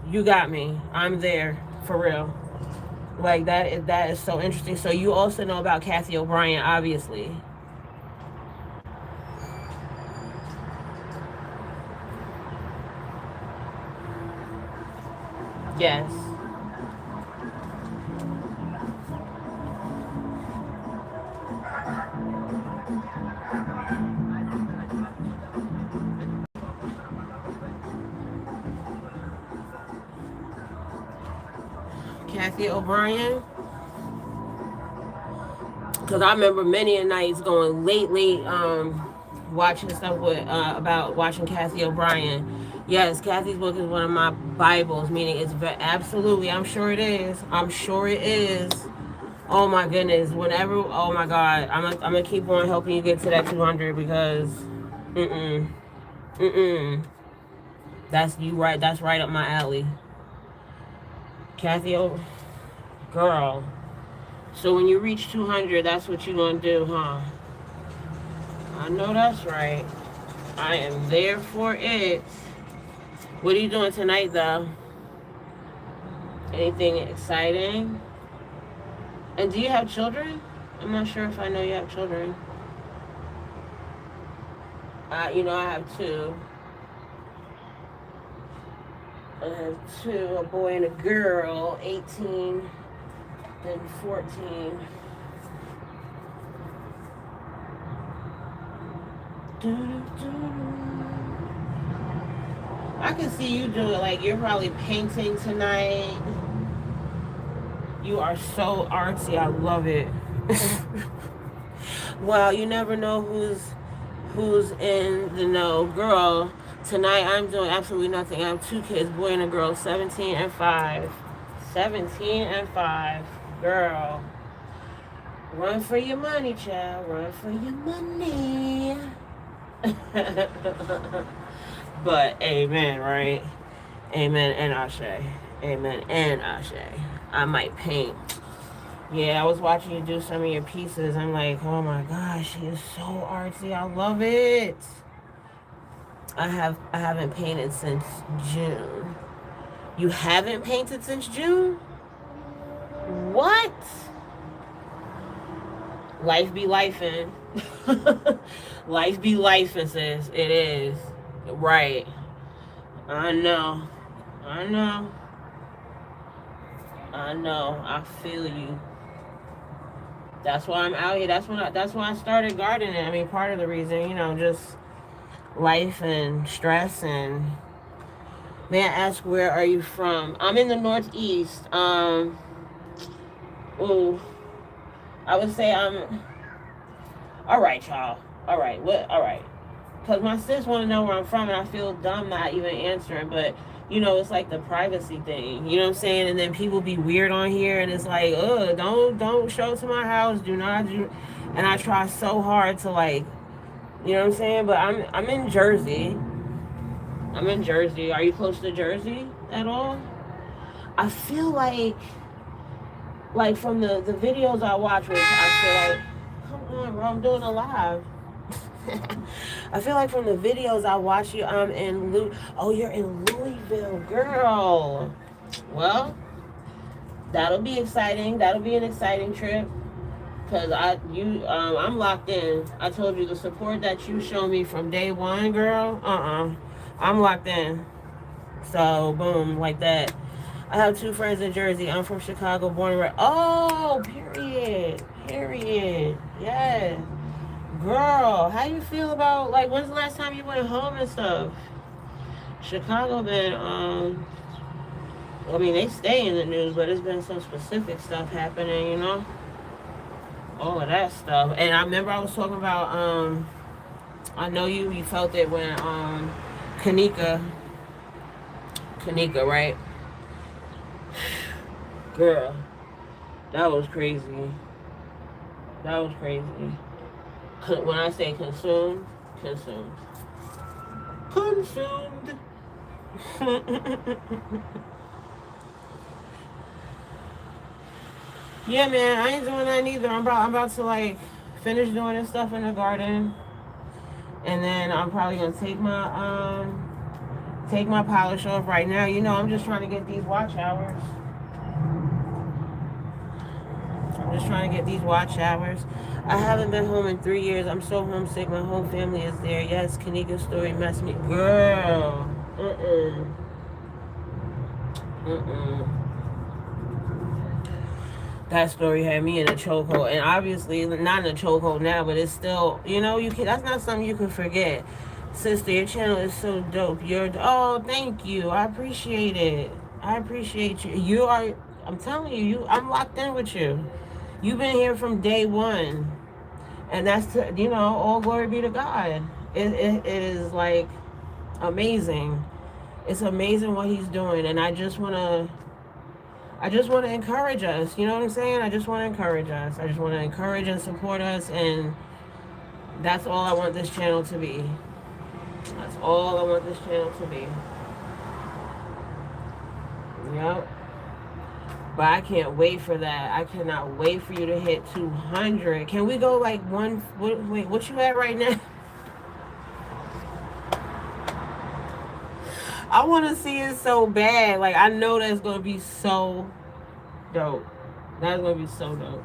You got me. I'm there, for real. Like, that is so interesting. So you also know about Kathy O'Brien, obviously. Yes. Kathy O'Brien. Because I remember many a nights going late, watching stuff with about watching Kathy O'Brien. Yes, Kathy's book is one of my Bibles, meaning it's absolutely, I'm sure it is. I'm sure it is. Oh my goodness. Whenever, oh my God. I'm gonna keep on helping you get to that 200 because, that's you right. That's right up my alley. Kathy, oh, girl. So when you reach 200, that's what you're gonna do, huh? I know that's right. I am there for it. What are you doing tonight, though? Anything exciting? And do you have children? I'm not sure if I know you have children. You know, I have two. I have two, a boy and a girl, 18 and 14. I can see you doing, like, you're probably painting tonight. You are so artsy. I love it. Well, you never know who's in the know. Girl, tonight I'm doing absolutely nothing. I have two kids, boy and a girl, 17 and 5. 17 and 5. Girl. Run for your money, child. Run for your money. But amen, right? Amen and Ashe. Amen and Ashe. I might paint. Yeah, I was watching you do some of your pieces. I'm like, oh my gosh, she is so artsy. I love it. I haven't painted since June. You haven't painted since June? What? Life be lifing. Life be lifing, sis. It is. Right. I know. I know. I know. I feel you. That's why I'm out here. That's why I started gardening. I mean, part of the reason, you know, just life and stress. And may I ask, where are you from? I'm in the Northeast. Ooh, I would say I'm. All right, y'all. All right. What? All right. Because my sis want to know where I'm from, and I feel dumb not even answering. But you know, it's like the privacy thing. You know what I'm saying? And then people be weird on here, and it's like, don't show to my house. Do not do. And I try so hard to, like, you know what I'm saying? But I'm in Jersey. I'm in Jersey. Are you close to Jersey at all? I feel like from the videos I watch, which I feel like, come on, bro, I'm doing a live. I feel like from the videos I watch you, I'm in you're in Louisville, girl. Well, that'll be exciting. That'll be an exciting trip. Cause I'm locked in. I told you the support that you show me from day one, girl. I'm locked in. So boom, like that. I have two friends in Jersey. I'm from Chicago, born and raised. Oh, period. Yes. Girl, how you feel about, like, when's the last time you went home and stuff? Chicago been, I mean, they stay in the news, but it's been some specific stuff happening, you know? All of that stuff. And I remember I was talking about, I know you felt it when, Kanika, right? Girl, that was crazy. When I say consumed. Yeah, man, I ain't doing that neither. I'm about to, like, finish doing this stuff in the garden, and then I'm probably gonna take my polish off right now. You know, I'm just trying to get these watch hours. I haven't been home in 3 years. I'm so homesick. My whole family is there. Yes, Kanika's story messed me. Girl. That story had me in a chokehold. And obviously, not in a chokehold now, but it's still, you know, that's not something you can forget. Sister, your channel is so dope. Oh, thank you. I appreciate it. I appreciate you. I'm telling you, I'm locked in with you. You've been here from day one, and all glory be to God. It is like amazing. It's amazing what He's doing, and I just want to encourage us. You know what I'm saying? I just want to encourage us. I just want to encourage and support us, and that's all I want this channel to be. That's all I want this channel to be. Yep. But I can't wait for that. I cannot wait for you to hit 200. Can we go like one? Wait, what you at right now? I want to see it so bad. Like, I know that's going to be so dope. That's going to be so dope.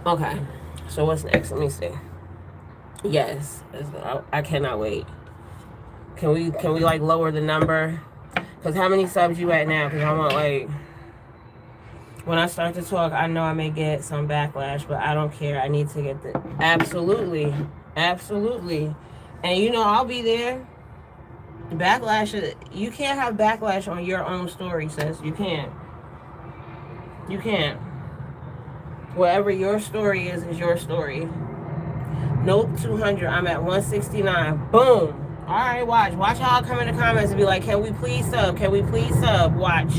Okay. So what's next? Let me see. Yes. I cannot wait. Can we like lower the number? Because how many subs you at now? Because I want like... When I start to talk, I know I may get some backlash, but I don't care. I need to get the... Absolutely. Absolutely. And I'll be there. Backlash, you can't have backlash on your own story, sis. You can't. You can't. Whatever your story is your story. Nope, 200. I'm at 169. Boom. All right, watch. Watch how I come in the comments and be like, can we please sub? Can we please sub? Watch.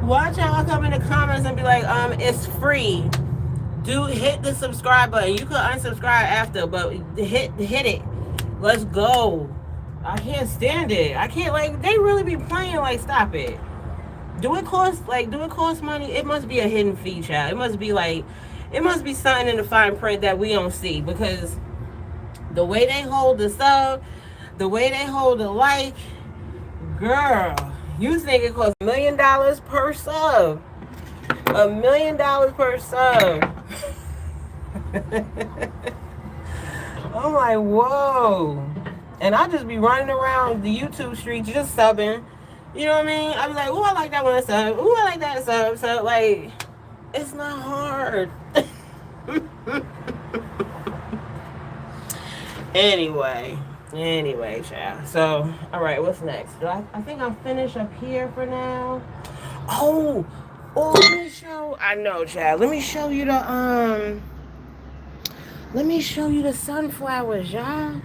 Watch how I come in the comments and be like, it's free. Hit the subscribe button. You could unsubscribe after, but hit it. Let's go. I can't stand it. I can't, like, they really be playing, like, stop it. Do it cost money? It must be a hidden fee, child. It must be something in the fine print that we don't see, because the way they hold the sub, the way they hold the like, girl, you think it costs $1 million per sub. $1 million per sub. I'm like, whoa. And I just be running around the YouTube streets just subbing. You know what I mean? I be like, ooh, I like that one sub. Ooh, I like that sub. So, like, it's not hard. Anyway, child. So, all right, what's next? I think I'm finished up here for now. Oh, let me show. I know, child. Let me show you the sunflowers, y'all.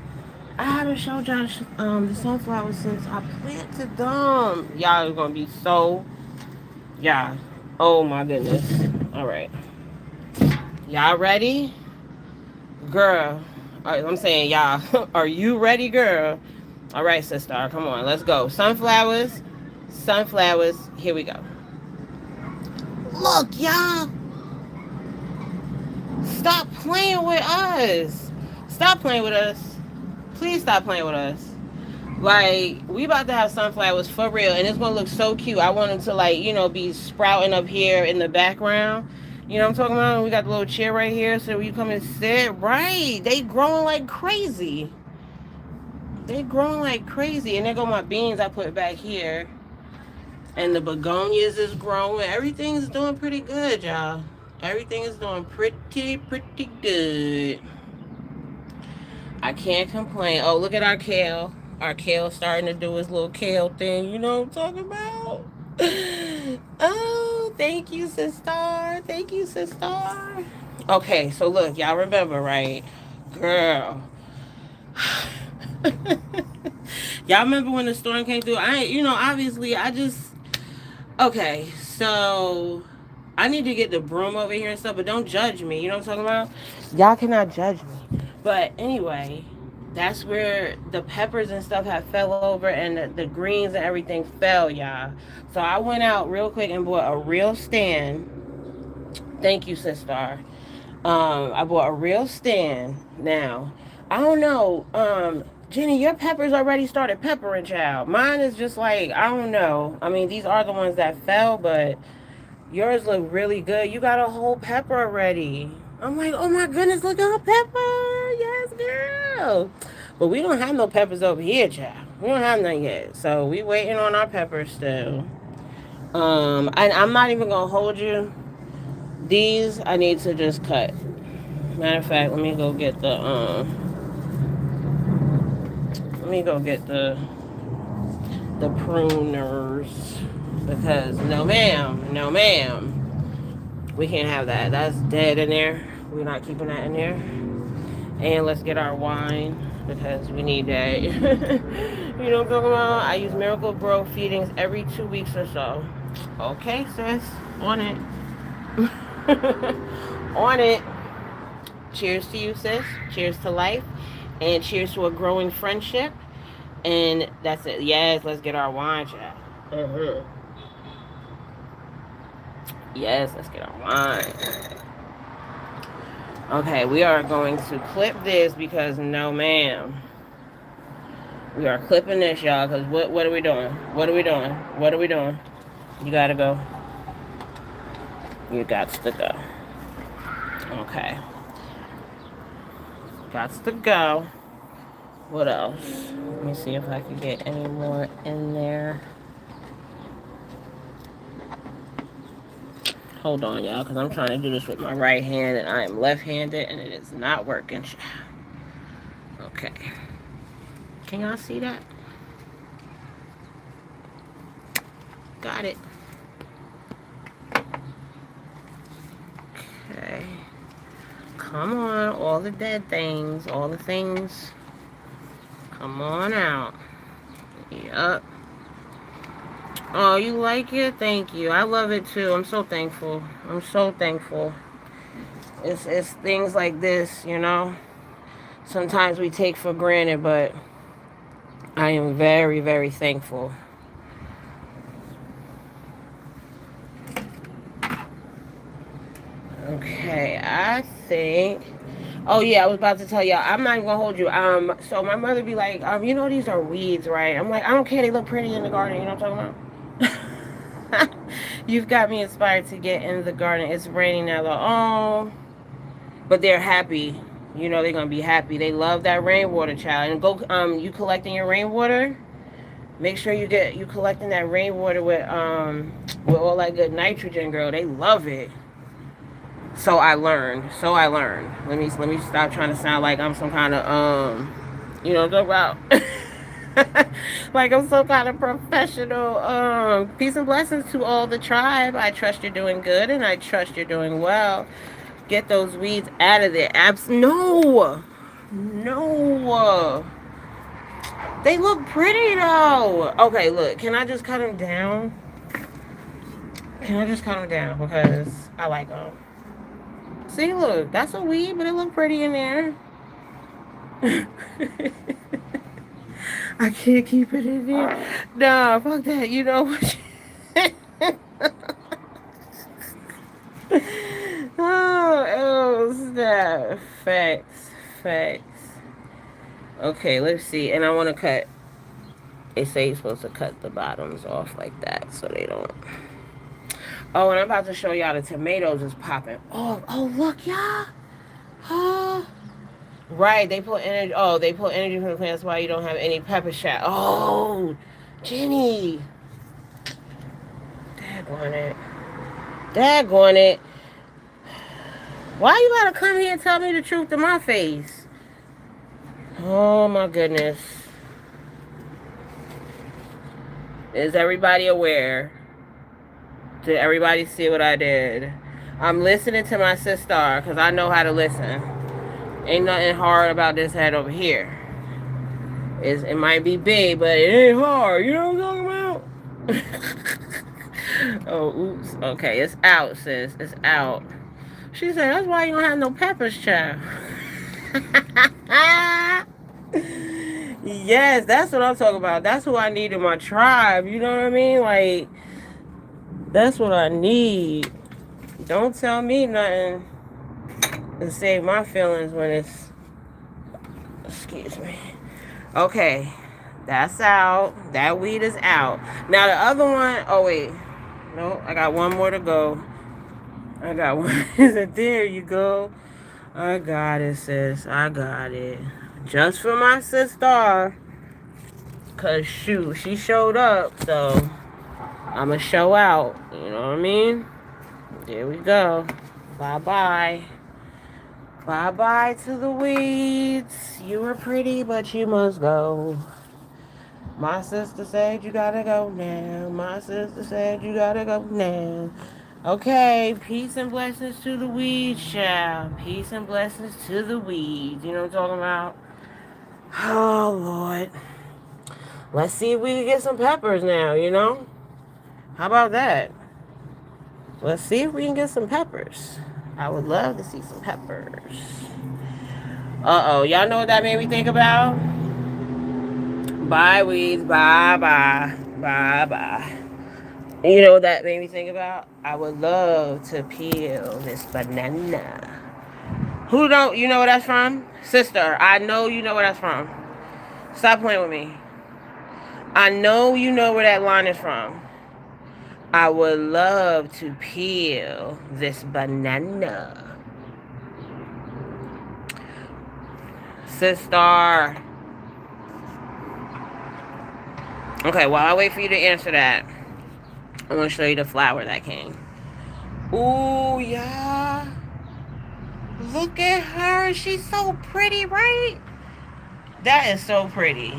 I haven't showed y'all the sunflowers since I planted them. Y'all are gonna be so, yeah. Oh my goodness. All right, y'all ready, girl? All right, I'm saying y'all. Are you ready, girl? All right, sister. Come on, let's go. Sunflowers. Here we go. Look, y'all. Stop playing with us. Stop playing with us. Please stop playing with us. Like, we about to have sunflowers for real, and it's gonna look so cute. I want them to, like, be sprouting up here in the background. You know what I'm talking about? We got the little chair right here, so you come and sit. Right. They growing like crazy. And there go my beans I put back here. And the begonias is growing. Everything's doing pretty good, y'all. Everything is doing pretty good. I can't complain. Oh, look at our kale. Our kale starting to do his little kale thing. You know what I'm talking about? Oh, thank you, sister. Okay, so look, y'all remember, right? Girl. Y'all remember when the storm came through? Obviously, okay, so I need to get the broom over here and stuff, but don't judge me. You know what I'm talking about? Y'all cannot judge me. But anyway, that's where the peppers and stuff have fell over, and the greens and everything fell, y'all. So I went out real quick and bought a real stand. Thank you, sister. I bought a real stand. Now, I don't know, Jenny, your peppers already started peppering, child. Mine is just like, I don't know. I mean, these are the ones that fell, but yours look really good. You got a whole pepper already. I'm like, oh my goodness, look at her pepper. Yes, girl. But we don't have no peppers over here, child. We don't have none yet. So we waiting on our peppers still. And I'm not even gonna hold you. These I need to just cut. Matter of fact, let me go get the Let me go get the pruners, because no ma'am, no ma'am, we can't have that. That's dead in there. We're not keeping that in there. And let's get our wine, because we need that. You know what I'm talking about? I use Miracle Grow feedings every 2 weeks or so. Okay, sis, on it. On it. Cheers to you, sis. Cheers to life. And cheers to a growing friendship. And that's it. Yes, let's get our wine, chat. Yes, let's get our wine. Okay, we are going to clip this, because no ma'am. We are clipping this, y'all, because what are we doing? What are we doing? What are we doing? You gotta go. You got to go. Okay. Got to go. What else? Let me see if I can get any more in there. Hold on, y'all, because I'm trying to do this with my right hand, and I am left-handed, and it is not working. Okay. Can y'all see that? Got it. Okay. Come on, all the dead things, all the things. Come on out. Yup. Oh, you like it? Thank you. I love it too. I'm so thankful. I'm so thankful. It's things like this, you know. Sometimes we take for granted, but I am very, very thankful. Okay, I think. Oh yeah, I was about to tell y'all. I'm not even gonna hold you. So my mother be like, you know, these are weeds, right? I'm like, I don't care. They look pretty in the garden. You know what I'm talking about? You've got me inspired to get in the garden. It's raining now, though. Oh, but they're happy. You know, they're gonna be happy. They love that rainwater, child. And go, you collecting your rainwater. Make sure you collecting that rainwater with all that good nitrogen, girl. They love it. So I learned. Let me stop trying to sound like I'm some kind of you know, talk about like I'm some kind of professional. Peace and blessings to all the tribe. I trust you're doing good, and I trust you're doing well. Get those weeds out of there. No. They look pretty though. Okay, look. Can I just cut them down? Because I like them. See, look, that's a weed, but it look pretty in there. I can't keep it in there. Nah, fuck that. You know what? oh, snap. Facts. Okay, let's see. And I want to cut. They say you're supposed to cut the bottoms off like that so they don't. Oh, and I'm about to show y'all the tomatoes is popping. Oh, look, y'all. Oh. Right, they put energy. Oh, they put energy from the plants. That's why you don't have any pepper shot. Oh, Jenny. Daggone it. Why you gotta come here and tell me the truth to my face? Oh, my goodness. Is everybody aware? Did everybody see what I did? I'm listening to my sister because I know how to listen. Ain't nothing hard about this head over here. It might be big, but it ain't hard. You know what I'm talking about? Oh, oops. Okay, it's out, sis. It's out. She said, that's why you don't have no peppers, child. Yes, that's what I'm talking about. That's who I need in my tribe. You know what I mean? Like, that's what I need. Don't tell me nothing to save my feelings when it's... Excuse me. Okay, that's out. That weed is out. Now the other one... Oh, wait. No, I got one more to go. I got one. There you go. I got it, sis. I got it. Just for my sister. Because, shoot, she showed up, so I'm going to show out. You know what I mean? There we go. Bye-bye. Bye-bye to the weeds. You were pretty, but you must go. My sister said you gotta go now. My sister said you gotta go now. Okay, peace and blessings to the weeds, child. Peace and blessings to the weeds. You know what I'm talking about? Oh, Lord. Let's see if we can get some peppers now, you know? How about that? Let's see if we can get some peppers. I would love to see some peppers. Uh-oh. Y'all know what that made me think about? Bye, weeds. Bye-bye. Bye-bye. You know what that made me think about? I would love to peel this banana. Who don't? You know where that's from? Sister, I know you know where that's from. Stop playing with me. I know you know where that line is from. I would love to peel this banana. Sister. Okay, while I wait for you to answer that, I want to show you the flower that came. Ooh, yeah. Look at her. She's so pretty, right? That is so pretty.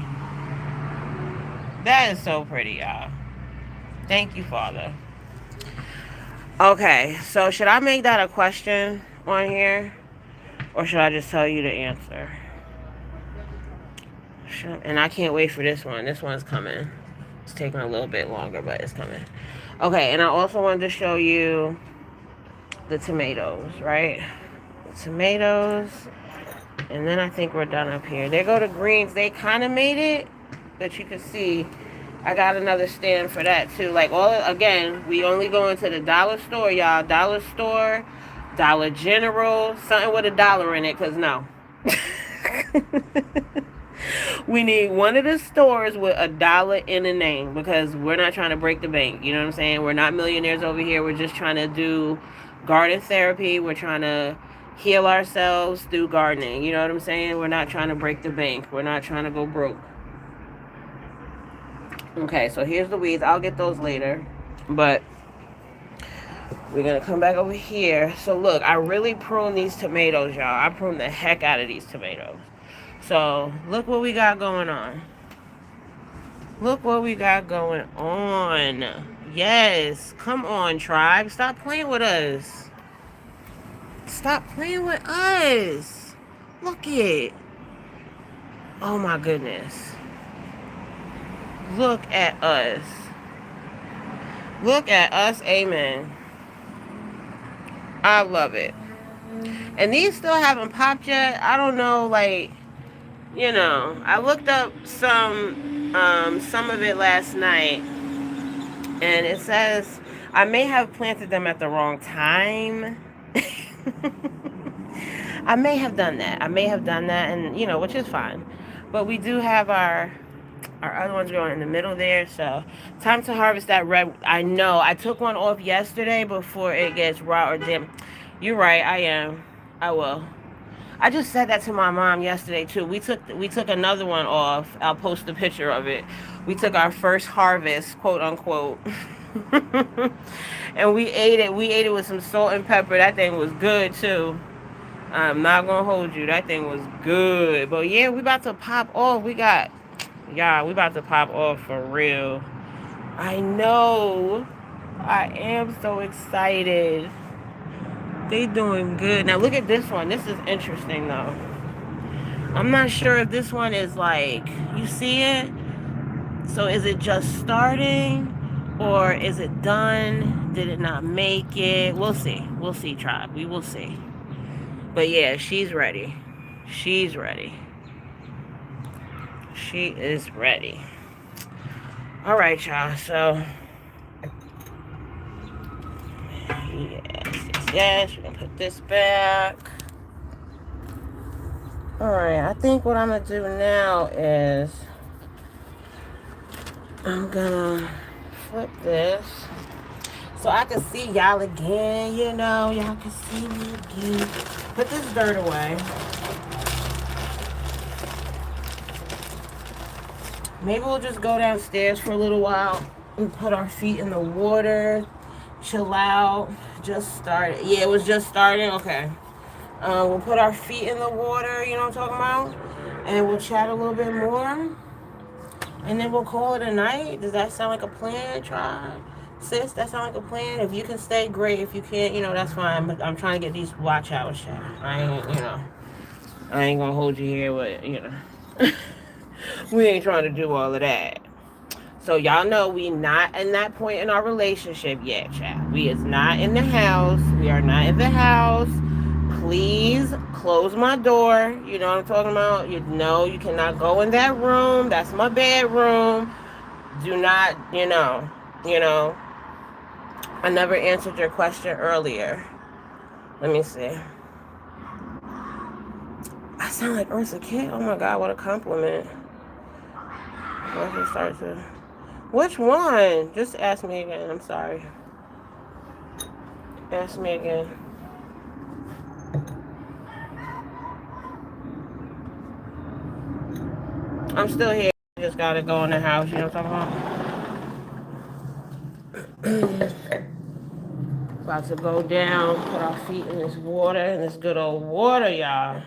That is so pretty, y'all. Thank you, Father. Okay, so should I make that a question on here? Or should I just tell you the answer? And I can't wait for this one. This one's coming. It's taking a little bit longer, but it's coming. Okay, and I also wanted to show you the tomatoes, right? The tomatoes. And then I think we're done up here. There go the greens. They kind of made it, but you can see I got another stand for that too. Like, again, we only go into the dollar store, y'all. Dollar store, Dollar General, something with $1 in it, because no. We need one of the stores with $1 in the name, because we're not trying to break the bank. You know what I'm saying? We're not millionaires over here. We're just trying to do garden therapy. We're trying to heal ourselves through gardening. You know what I'm saying? We're not trying to break the bank. We're not trying to go broke. Okay, so here's the weeds. I'll get those later. But we're going to come back over here. So look, I really prune these tomatoes, y'all. I prune the heck out of these tomatoes. So look what we got going on. Look what we got going on. Yes. Come on, tribe. Stop playing with us. Stop playing with us. Look it. Oh my goodness. Look at us. Look at us. Amen. I love it. And these still haven't popped yet. I don't know, like, you know, I looked up some of it last night, and it says I may have planted them at the wrong time. I may have done that. And, you know, which is fine. But we do have our other ones growing in the middle there, so time to harvest that red. I know I took one off yesterday before it gets raw or dim. You're right, I am. I will. I just said that to my mom yesterday too. We took another one off. I'll post a picture of it. We took our first harvest, quote unquote. And we ate it. We ate it with some salt and pepper. That thing was good too. I'm not gonna hold you. That thing was good. But yeah, we about to pop off. We about to pop off for real. I know. I am so excited. They doing good. Now look at this one. This is interesting though. I'm not sure if this one is like, you see it? So is it just starting? Or is it done? Did it not make it? We'll see. We'll see, tribe. We will see. But yeah, she's ready. She's ready. She is ready. All right, y'all. So, yes. We're going to put this back. All right. I think what I'm going to do now is I'm going to flip this so I can see y'all again. You know, y'all can see me again. Put this dirt away. Maybe we'll just go downstairs for a little while and put our feet in the water, chill out. Just started. Yeah, it was just starting. Okay. We'll put our feet in the water, you know what I'm talking about? And we'll chat a little bit more. And then we'll call it a night. Does that sound like a plan, Tribe? Sis, that sound like a plan? If you can stay, great. If you can't, that's fine. I'm trying to get these watch hours, chat. I ain't gonna hold you here with. We ain't trying to do all of that. So y'all know we not in that point in our relationship yet, chat. We is not in the house. We are not in the house. Please close my door. You know what I'm talking about? You know you cannot go in that room. That's my bedroom. Do not, I never answered your question earlier. Let me see. I sound like Ursa Kitt. Oh my God, what a compliment. Which one? Just ask me again. I'm sorry. Ask me again. I'm still here. I just gotta go in the house. You know what I'm talking about? About to go down, put our feet in this water, in this good old water, y'all.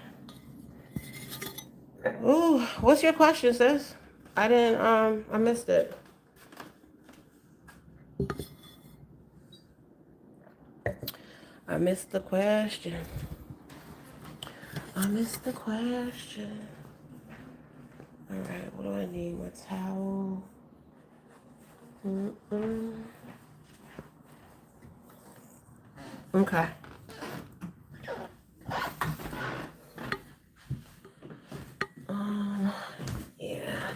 Ooh, what's your question, sis? I missed it. I missed the question. All right, what do I need? My towel. Okay. Yeah.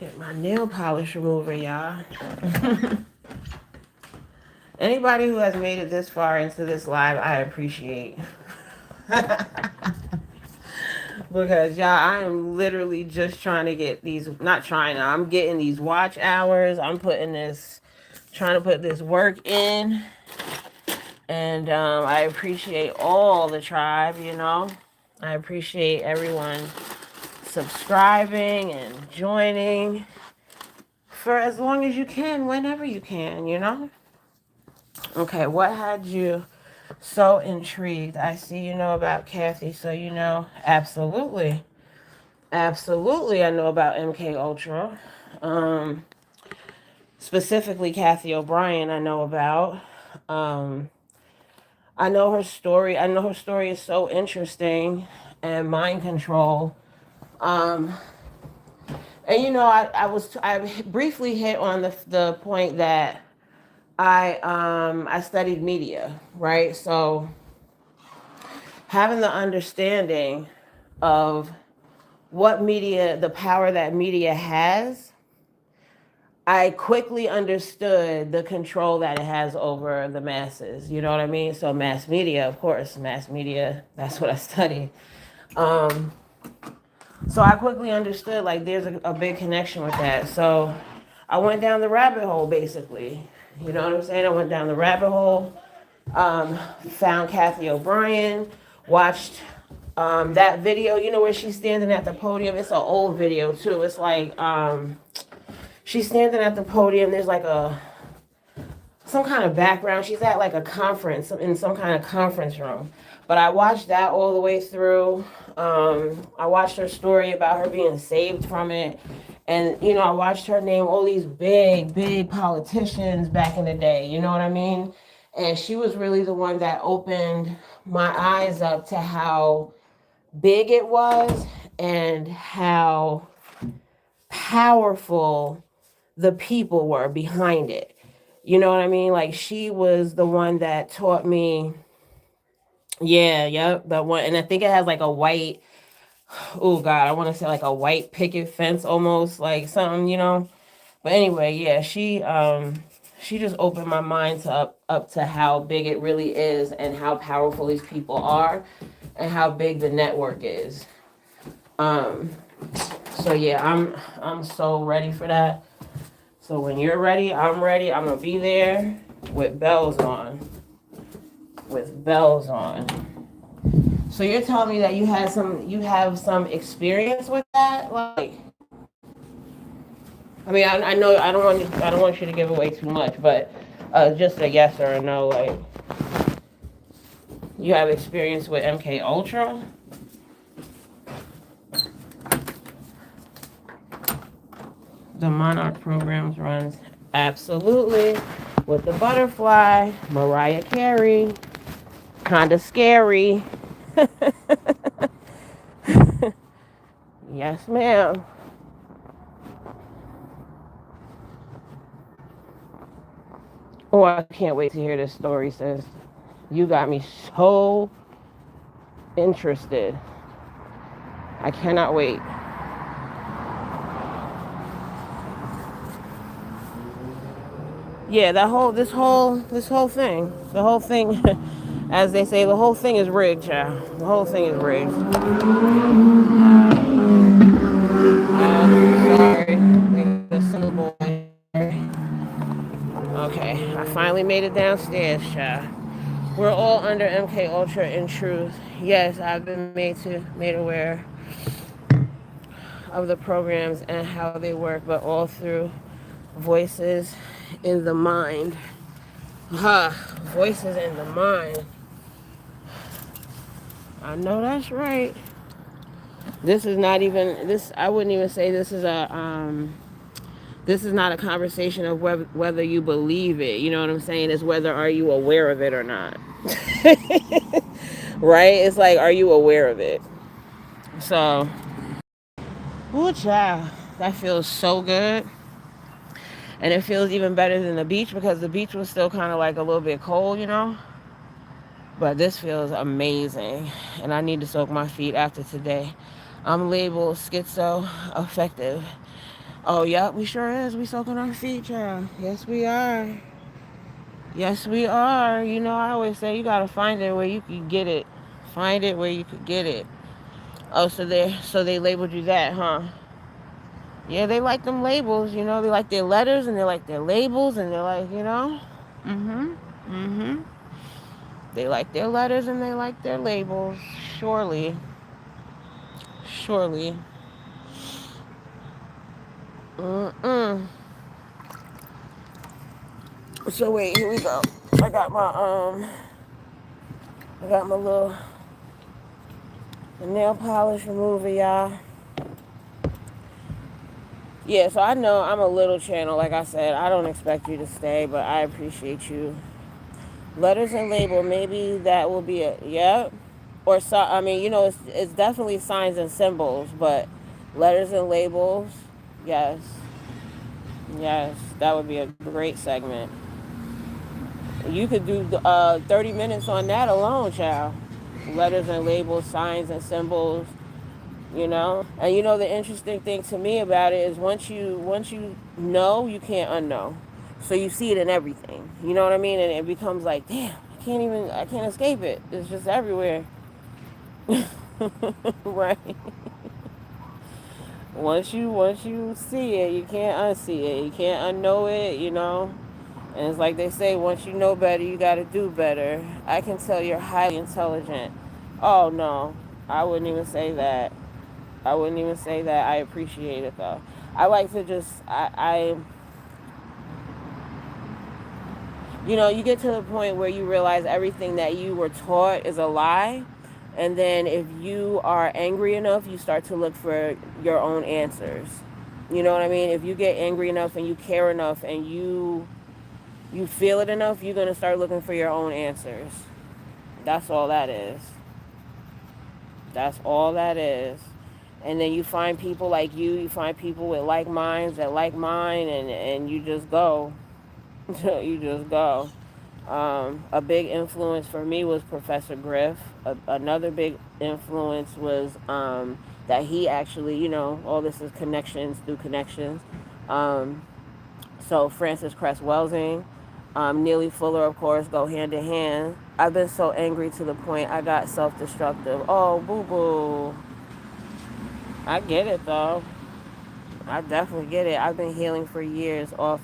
Get my nail polish remover, y'all. Anybody who has made it this far into this live, I appreciate. Because y'all, I am literally just trying to get these, not trying to, I'm getting these watch hours. I'm trying to put this work in. And I appreciate all the tribe, I appreciate everyone subscribing and joining for as long as you can, whenever you can. Okay, what had you so intrigued? I see you know about Kathy, so absolutely. Absolutely, I know about MK Ultra. Specifically Kathy O'Brien I know about. I know her story. I know her story is so interesting, and mind control. And I briefly hit on the point that I studied media, right? So having the understanding of the power that media has, I quickly understood the control that it has over the masses. You know what I mean? So mass media, of course, that's what I studied. So I quickly understood, like, there's a big connection with that. So I went down the rabbit hole, basically. You know what I'm saying? I went down the rabbit hole, found Kathy O'Brien, watched that video, where she's standing at the podium. It's an old video, too. It's like she's standing at the podium. There's like some kind of background. She's at like a conference, in some kind of conference room. But I watched that all the way through. I watched her story about her being saved from it. And, I watched her name all these big, big politicians back in the day. You know what I mean? And she was really the one that opened my eyes up to how big it was and how powerful the people were behind it. You know what I mean? Like, she was the one that taught me. Yeah, yep, that one. And I think it has like a white, oh God, I want to say like a white picket fence almost, like something. But anyway, yeah, she just opened my mind up to how big it really is and how powerful these people are and how big the network is. So yeah, I'm so ready for that. So when you're ready, I'm ready. I'm gonna be there with bells on. So you're telling me that you have some experience with that? Like, I mean, I know I don't want you to give away too much, but just a yes or a no, like, You have experience with MK Ultra? The Monarch programs runs absolutely with the butterfly, Mariah Carey, kinda scary. Yes, ma'am. Oh, I can't wait to hear this story, sis. You got me so interested. I cannot wait. Yeah, this whole thing, as they say, the whole thing is rigged, child. The whole thing is rigged. Sorry, the son boy. Okay, I finally made it downstairs, child. We're all under MK Ultra in truth. Yes, I've been made aware of the programs and how they work, but all through voices in the mind. Voices in the mind. I know that's right. This is not even this. I wouldn't even say this is a. This is not a conversation of whether you believe it. You know what I'm saying? It's whether are you aware of it or not. Right? It's like, are you aware of it? So, ooh, child, that feels so good. And it feels even better than the beach because the beach was still kind of like a little bit cold, you know? But this feels amazing. And I need to soak my feet after today. I'm labeled schizo affective. Oh, yeah, we sure is. We soaking our feet, child. Yes, we are. Yes, we are. You know, I always say you got to find it where you can get it. Find it where you could get it. Oh, so they labeled you that, huh? Yeah, they like them labels, you know. They like their letters and they like their labels and they're like, you know. Mm-hmm. Mm-hmm. They like their letters and they like their labels. Surely. Surely. Mm-mm. So wait, here we go. I got my little nail polish remover, y'all. Yeah, so I know I'm a little channel. Like I said, I don't expect you to stay, but I appreciate you. Letters and label, maybe that will be a yep. Or so I mean, you know, it's definitely signs and symbols, but letters and labels, yes, yes, that would be a great segment. You could do 30 minutes on that alone, child. Letters and labels, signs and symbols, you know. And you know the interesting thing to me about it is once you know, you can't unknow. So you see it in everything. You know what I mean? And it becomes like, damn, I can't escape it. It's just everywhere. Right. Once you see it, you can't unsee it. You can't unknow it, you know. And it's like they say, once you know better, you got to do better. I can tell you're highly intelligent. Oh no, I wouldn't even say that. I wouldn't even say that. I appreciate it though. I like to just you know, you get to the point where you realize everything that you were taught is a lie. And then if you are angry enough, you start to look for your own answers. You know what I mean? If you get angry enough and you care enough and you feel it enough, you're going to start looking for your own answers. That's all that is. That's all that is. And then you find people like you find people with like minds that like mine, and you just go. You just go. A big influence for me was Professor Griff. Another big influence was that he actually, you know, all this is connections through connections. Um, so Francis Cress Welsing, Neely Fuller, of course, go hand in hand. I've been so angry to the point I got self-destructive. Oh, boo-boo. I get it, though. I definitely get it. I've been healing for years off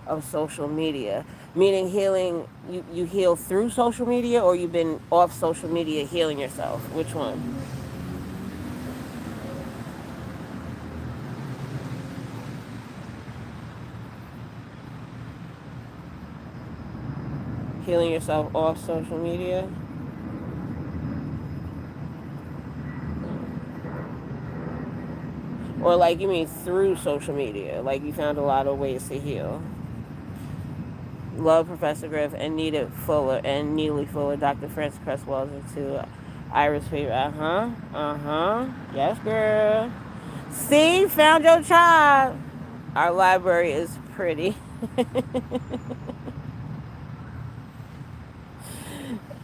of social media. Meaning healing, you heal through social media, or you've been off social media healing yourself? Which one? Healing yourself off social media? Or like you mean through social media? Like you found a lot of ways to heal. Love Professor Griff and Neely Fuller, Dr. Francis Cresswell, and to Iris Favorite. Yes, girl. See, found your child. Our library is pretty.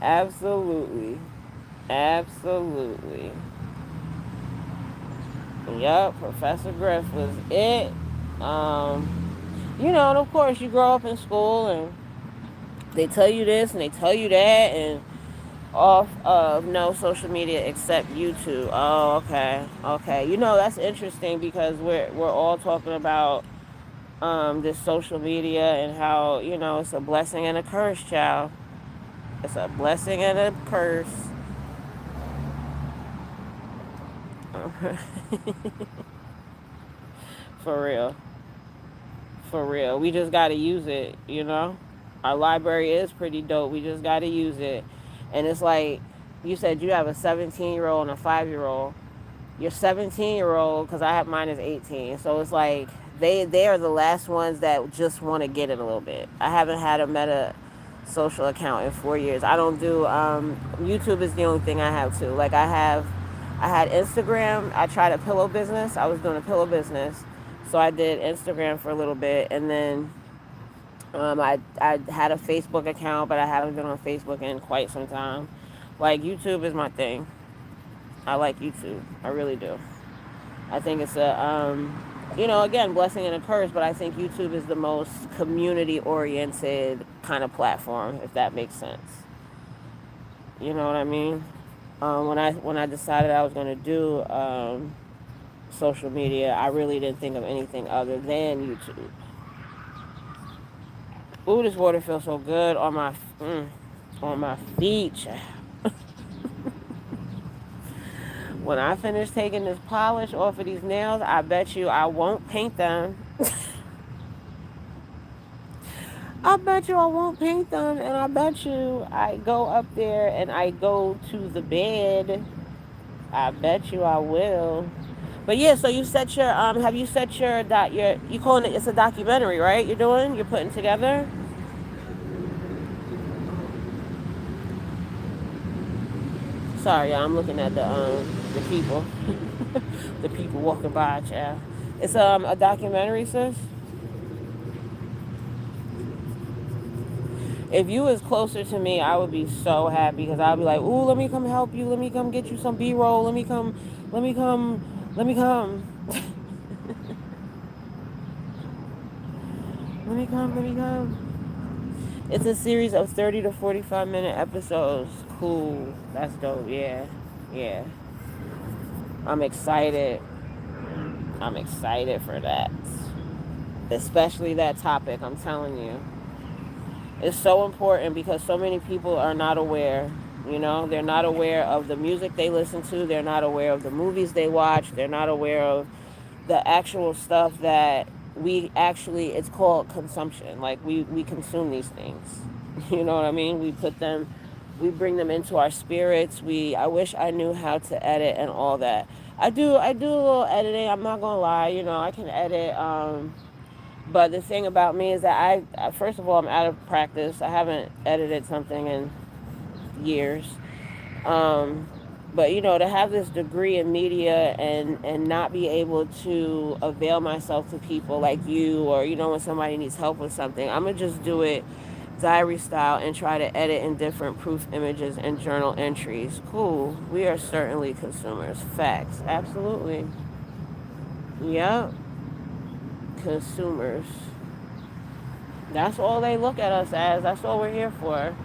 Absolutely. Absolutely. Yup, Professor Griff was it. And of course you grow up in school and they tell you this and they tell you that and off of no social media except YouTube. Oh, okay. Okay. That's interesting because we're all talking about this social media and how, it's a blessing and a curse, child. It's a blessing and a curse. For real. For real. We just got to use it. Our library is pretty dope. We just got to use it. And it's like you said you have a 17-year-old and a 5-year-old. Your 17-year-old, because I have mine is 18. So it's like they are the last ones that just want to get it a little bit. I haven't had a Meta social account in 4 years. I don't do YouTube is the only thing I have too. Like I had Instagram. I tried a pillow business. I was doing a pillow business. So I did Instagram for a little bit, and then I had a Facebook account, but I haven't been on Facebook in quite some time. Like YouTube is my thing. I like YouTube. I really do. I think it's again, blessing and a curse, but I think YouTube is the most community oriented kind of platform, if that makes sense. You know what I mean? When I decided I was going to do social media, I really didn't think of anything other than YouTube. Ooh, this water feels so good on my feet. When I finish taking this polish off of these nails, I bet you I won't paint them. I bet you I won't paint them, and I bet you I go up there and I go to the bed. I bet you I will. But yeah, so you set your have you set your you calling it, it's a documentary, right? You're putting together. Sorry, I'm looking at the people, the people walking by, child. It's a documentary, sis. If you was closer to me, I would be so happy because I'd be like, ooh, let me come help you. Let me come get you some B-roll. Let me come, let me come. Let me come. It's a series of 30 to 45-minute episodes. Cool. That's dope. Yeah. Yeah. I'm excited. I'm excited for that. Especially that topic, I'm telling you. It's so important because so many people are not aware. They're not aware of the music they listen to. They're not aware of the movies they watch. They're not aware of the actual stuff that it's called consumption. Like we consume these things. You know what I mean? We bring them into our spirits. I wish I knew how to edit and all that. I do a little editing. I'm not gonna lie. I can edit. But the thing about me is that first of all, I'm out of practice. I haven't edited something in years. But to have this degree in media and not be able to avail myself to people like you, or when somebody needs help with something, I'm gonna just do it diary style and try to edit in different proof images and journal entries. Cool. We are certainly consumers. Facts. Absolutely. Yep. Consumers. That's all they look at us as. That's all we're here for.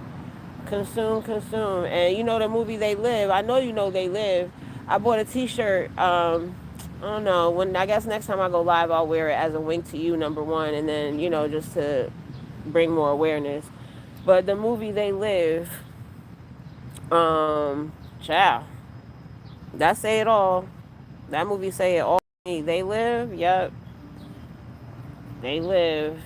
Consume, consume. And the movie They Live. I know They Live. I bought a t-shirt. I don't know. I guess next time I go live, I'll wear it as a wink to you, number one. And then, just to bring more awareness. But the movie They Live, child. That say it all. That movie say it all. They live, yep. They live.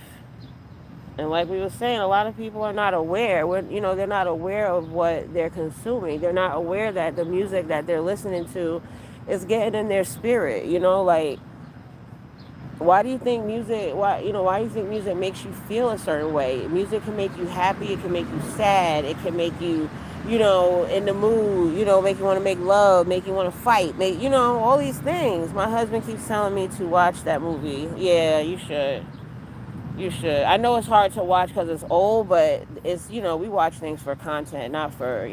And like we were saying, a lot of people are not aware. They're not aware of what they're consuming. They're not aware that the music that they're listening to is getting in their spirit. Like Why do you think music? Why do you think music makes you feel a certain way? Music can make you happy. It can make you sad. It can make you, in the mood. Make you want to make love. Make you want to fight. Make all these things. My husband keeps telling me to watch that movie. Yeah, you should. You should. I know it's hard to watch because it's old, but it's we watch things for content, not for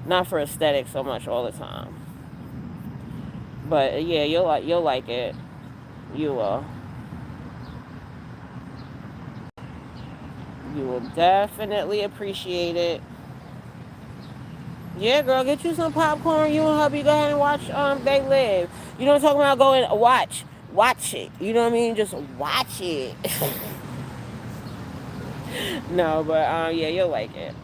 not for aesthetics so much all the time. But yeah, you'll like it. You will. You will definitely appreciate it. Yeah, girl, get you some popcorn. You and hubby go ahead and watch They Live. You know what I'm talking about? Go and watch it. You know what I mean? Just watch it. No, but yeah, you'll like it.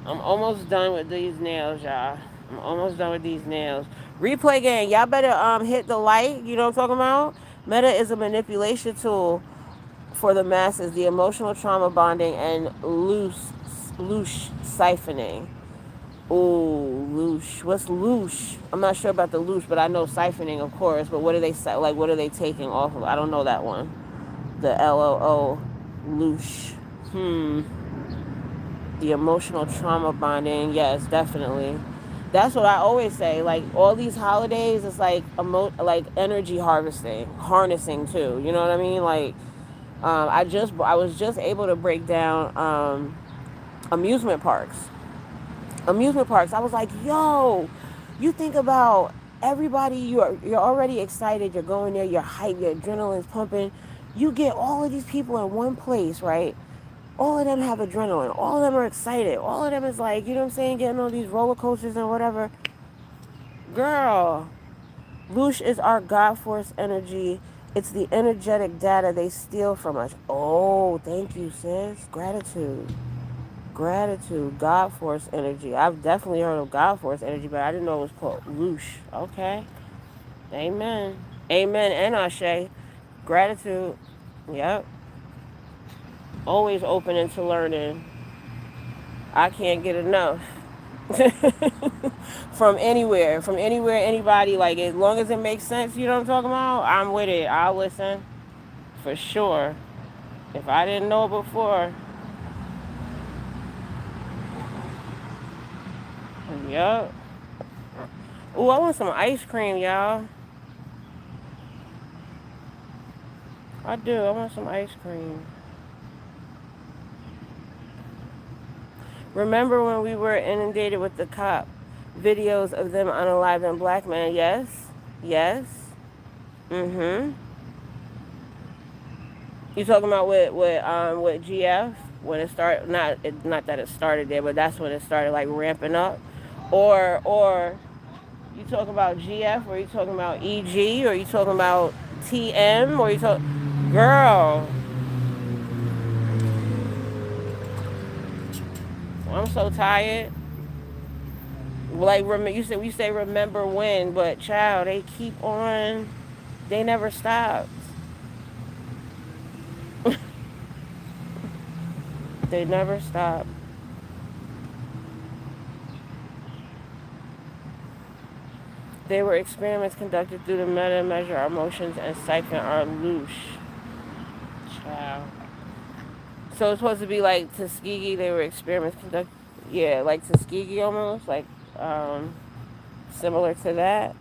I'm almost done with these nails, y'all. I'm almost done with these nails. Replay game. Y'all better hit the like. You know what I'm talking about? Meta is a manipulation tool for the masses, the emotional trauma bonding and loose siphoning. Ooh, loosh. What's loosh? I'm not sure about the loosh, but I know siphoning, of course. But what are they like? What are they taking off of? I don't know that one. The LOO, loosh. The emotional trauma bonding. Yes, definitely. That's what I always say. Like all these holidays, it's like like energy harnessing too. You know what I mean? Like, I was just able to break down amusement parks. I was like, yo, you think about everybody. You're already excited. You're going there. You're hyped. Your adrenaline's pumping. You get all of these people in one place, right? All of them have adrenaline. All of them are excited. All of them is like, you know what I'm saying, getting on these roller coasters and whatever. Girl, Loosh is our God force energy. It's the energetic data they steal from us. Oh, thank you, sis. Gratitude. God force energy. I've definitely heard of God force energy, but I didn't know it was called Loosh. Okay. Amen. Amen and Ashe. Gratitude. Yep. Always open into learning. I can't get enough. From anywhere, anybody, like as long as it makes sense, you know what I'm talking about? I'm with it. I'll listen. For sure. If I didn't know it before. Yup. Ooh, I want some ice cream, y'all. I do. I want some ice cream. Remember when we were inundated with the cop videos of them unaliving black men? Yes. Yes. Mm-hmm. You talking about with GF when it started? Not that it started there, but that's when it started like ramping up. Or you talking about GF, or you talking about EG, or you talking about TM, or you talk, girl. I'm so tired. Like you say remember when, but child, they keep on. They never stop. They never stop. They were experiments conducted through the meta measure our emotions and siphon our loosh. Child. So it's supposed to be like Tuskegee. They were experiments conducted. Yeah, like Tuskegee almost, like um, similar to that.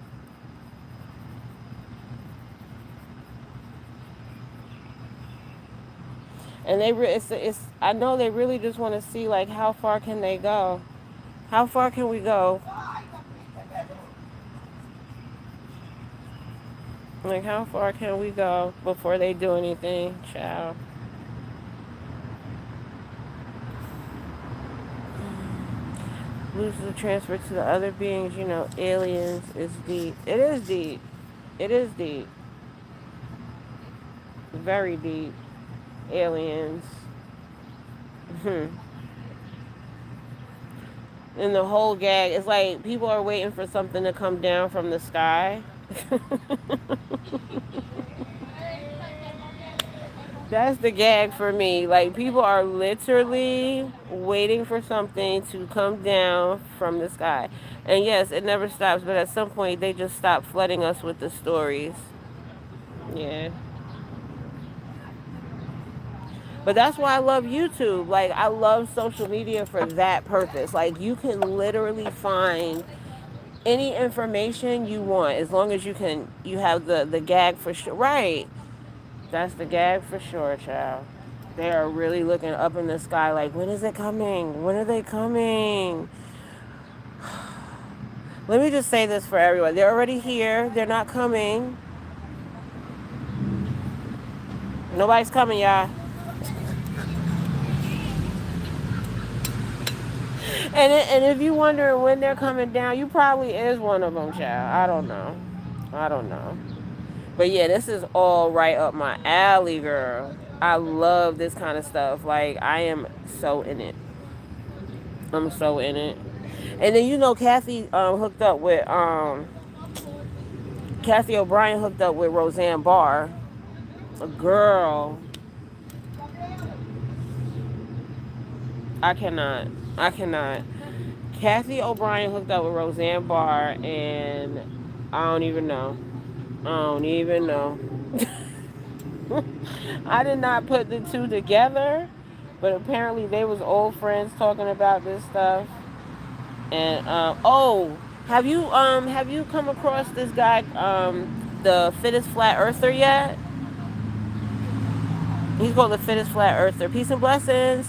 And it's I know they really just want to see like how far can they go. How far can we go? Like how far can we go before they do anything, child? Loses the transfer to the other beings, aliens is deep. It is deep. It is deep. Very deep. Aliens. And the whole gag is like people are waiting for something to come down from the sky. That's the gag for me. Like people are literally waiting for something to come down from the sky. And yes, it never stops, but at some point they just stop flooding us with the stories. Yeah. But that's why I love YouTube. Like, I love social media for that purpose. Like, you can literally find any information you want as long as you have the gag for sure. Right. That's the gag for sure, child. They are really looking up in the sky like, when is it coming? When are they coming? Let me just say this for everyone. They're already here. They're not coming. Nobody's coming, y'all. And if you wondering when they're coming down, you probably is one of them, child. I don't know. I don't know. But yeah, this is all right up my alley, girl. I love this kind of stuff. Like, I am so in it. I'm so in it. And then Kathy hooked up with Kathy O'Brien hooked up with Roseanne Barr. A girl. I cannot. I cannot. Kathy O'Brien hooked up with Roseanne Barr, and I don't even know. I don't even know. I did not put the two together, but apparently they was old friends talking about this stuff. And oh, have you come across this guy, the fittest flat earther yet? He's called the fittest flat earther. Peace and blessings.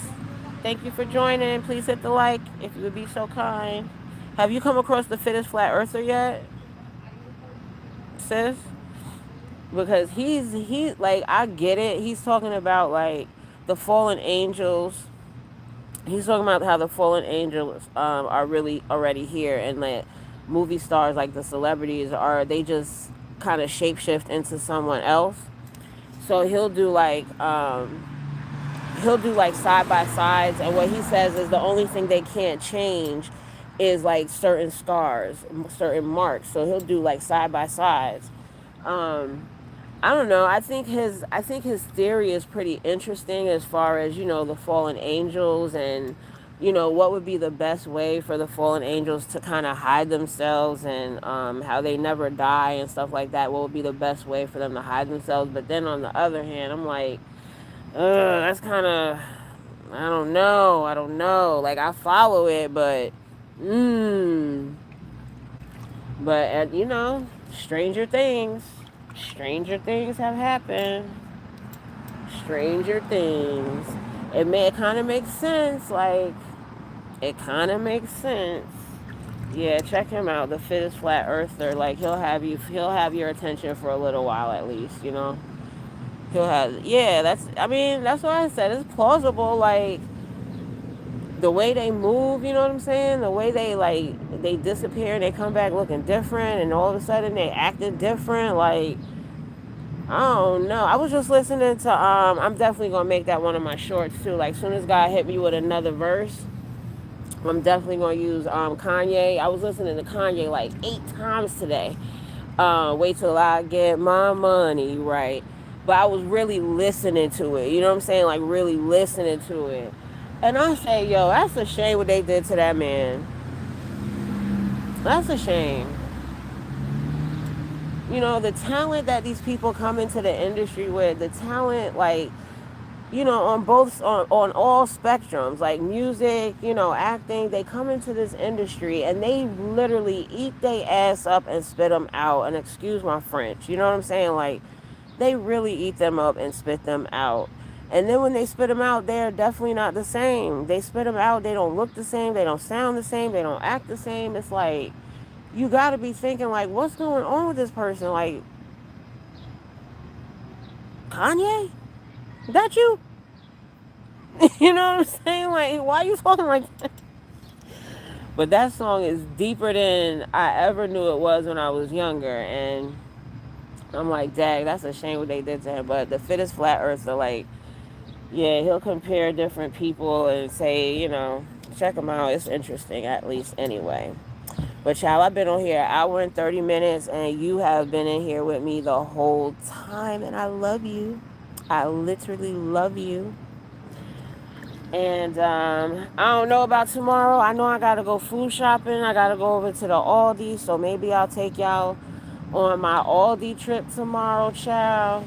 Thank you for joining. Please hit the like if you would be so kind. Have you come across the fittest flat earther yet, sis? Because he like, I get it. He's talking about like the fallen angels. He's talking about how the fallen angels are really already here, and that movie stars, like the celebrities, are they just kind of shapeshift into someone else. So he'll do like side by sides, and what he says is the only thing they can't change is like certain scars, certain marks. So he'll do like side by sides. um I don't know. I think his theory is pretty interesting as far as, the fallen angels, and what would be the best way for the fallen angels to kind of hide themselves, and how they never die and stuff like that. What would be the best way for them to hide themselves? But then on the other hand, I'm like, that's kind of, I don't know. Like, I follow it, but mm, but stranger things. Stranger things have happened. Stranger things. It kind of makes sense. Like, it kind of makes sense. Yeah, check him out, the fittest flat earther. Like, he'll have your attention for a little while at least. He'll have, yeah. That's what I said. It's plausible. Like, the way they move, you know what I'm saying? The way they disappear and they come back looking different, and all of a sudden they acting different. Like, I don't know. I was just listening to I'm definitely gonna make that one of my shorts too. Like, soon as God hit me with another verse, I'm definitely gonna use Kanye. I was listening to Kanye like 8 times today. Wait till I get my money right. But I was really listening to it. You know what I'm saying? Like, really listening to it. And I say, yo, that's a shame what they did to that man. That's a shame. The talent that these people come into the industry with, the talent, like, on all spectrums, like music, acting, they come into this industry and they literally eat their ass up and spit them out. And excuse my French, you know what I'm saying? Like, they really eat them up and spit them out. And then when they spit them out, they're definitely not the same. They spit them out, they don't look the same, they don't sound the same, they don't act the same. It's like, you got to be thinking, like, what's going on with this person? Like, Kanye? That you? You know what I'm saying? Like, why are you talking like that? But that song is deeper than I ever knew it was when I was younger. And I'm like, dang, that's a shame what they did to him. But the fittest flat earther, like, yeah, he'll compare different people and say, check them out. It's interesting, at least, anyway. But child, I've been on here an hour and 30 minutes, and you have been in here with me the whole time, and I love you. I literally love you. And I don't know about tomorrow. I know I gotta go food shopping. I gotta go over to the Aldi, so maybe I'll take y'all on my Aldi trip tomorrow, child.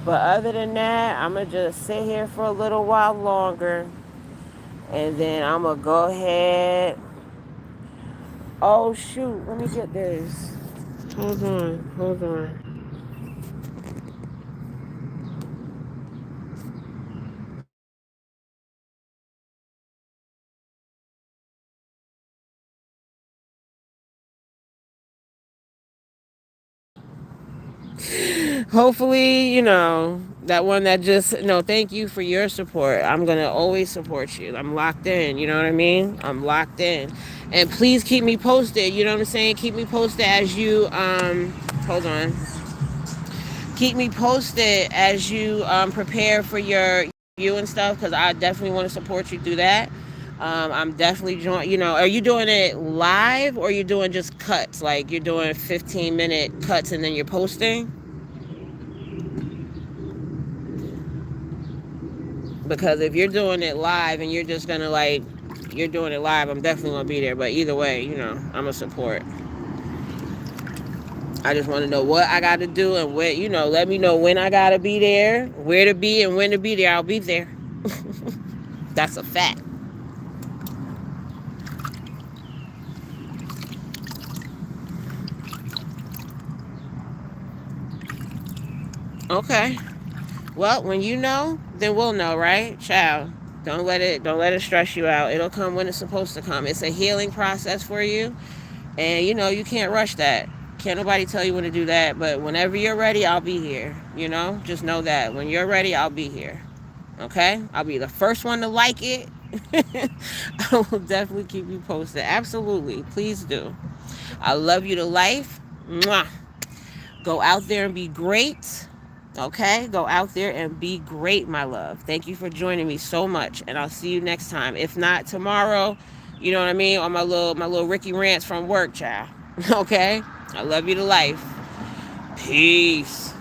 But other than that, I'm going to just sit here for a little while longer. And then I'm going to go ahead. Oh, shoot. Let me get this. Hold on. Hold on. Hopefully, that one that just, no, thank you for your support. I'm going to always support you. I'm locked in. You know what I mean? I'm locked in. And please keep me posted. You know what I'm saying? Keep me posted as you, hold on. Keep me posted as you prepare for your you and stuff, because I definitely want to support you through that. I'm definitely join. Are you doing it live, or are you doing just cuts? Like you're doing 15-minute cuts and then you're posting? Because if you're doing it live and you're just gonna you're doing it live, I'm definitely gonna be there. But either way, I'm a support. I just want to know what I got to do and where, let me know when I got to be there, where to be, and when to be there. I'll be there. That's a fact. Okay. Well, when you know, then we'll know, right? Child. Don't let it stress you out. It'll come when it's supposed to come. It's a healing process for you. And you can't rush that. Can't nobody tell you when to do that. But whenever you're ready, I'll be here. Just know that. When you're ready, I'll be here. Okay? I'll be the first one to like it. I will definitely keep you posted. Absolutely. Please do. I love you to life. Mwah. Go out there and be great. Okay? Go out there and be great, my love. Thank you for joining me so much. And I'll see you next time. If not tomorrow, you know what I mean? On my little Rikki rants from work, child. Okay? I love you to life. Peace.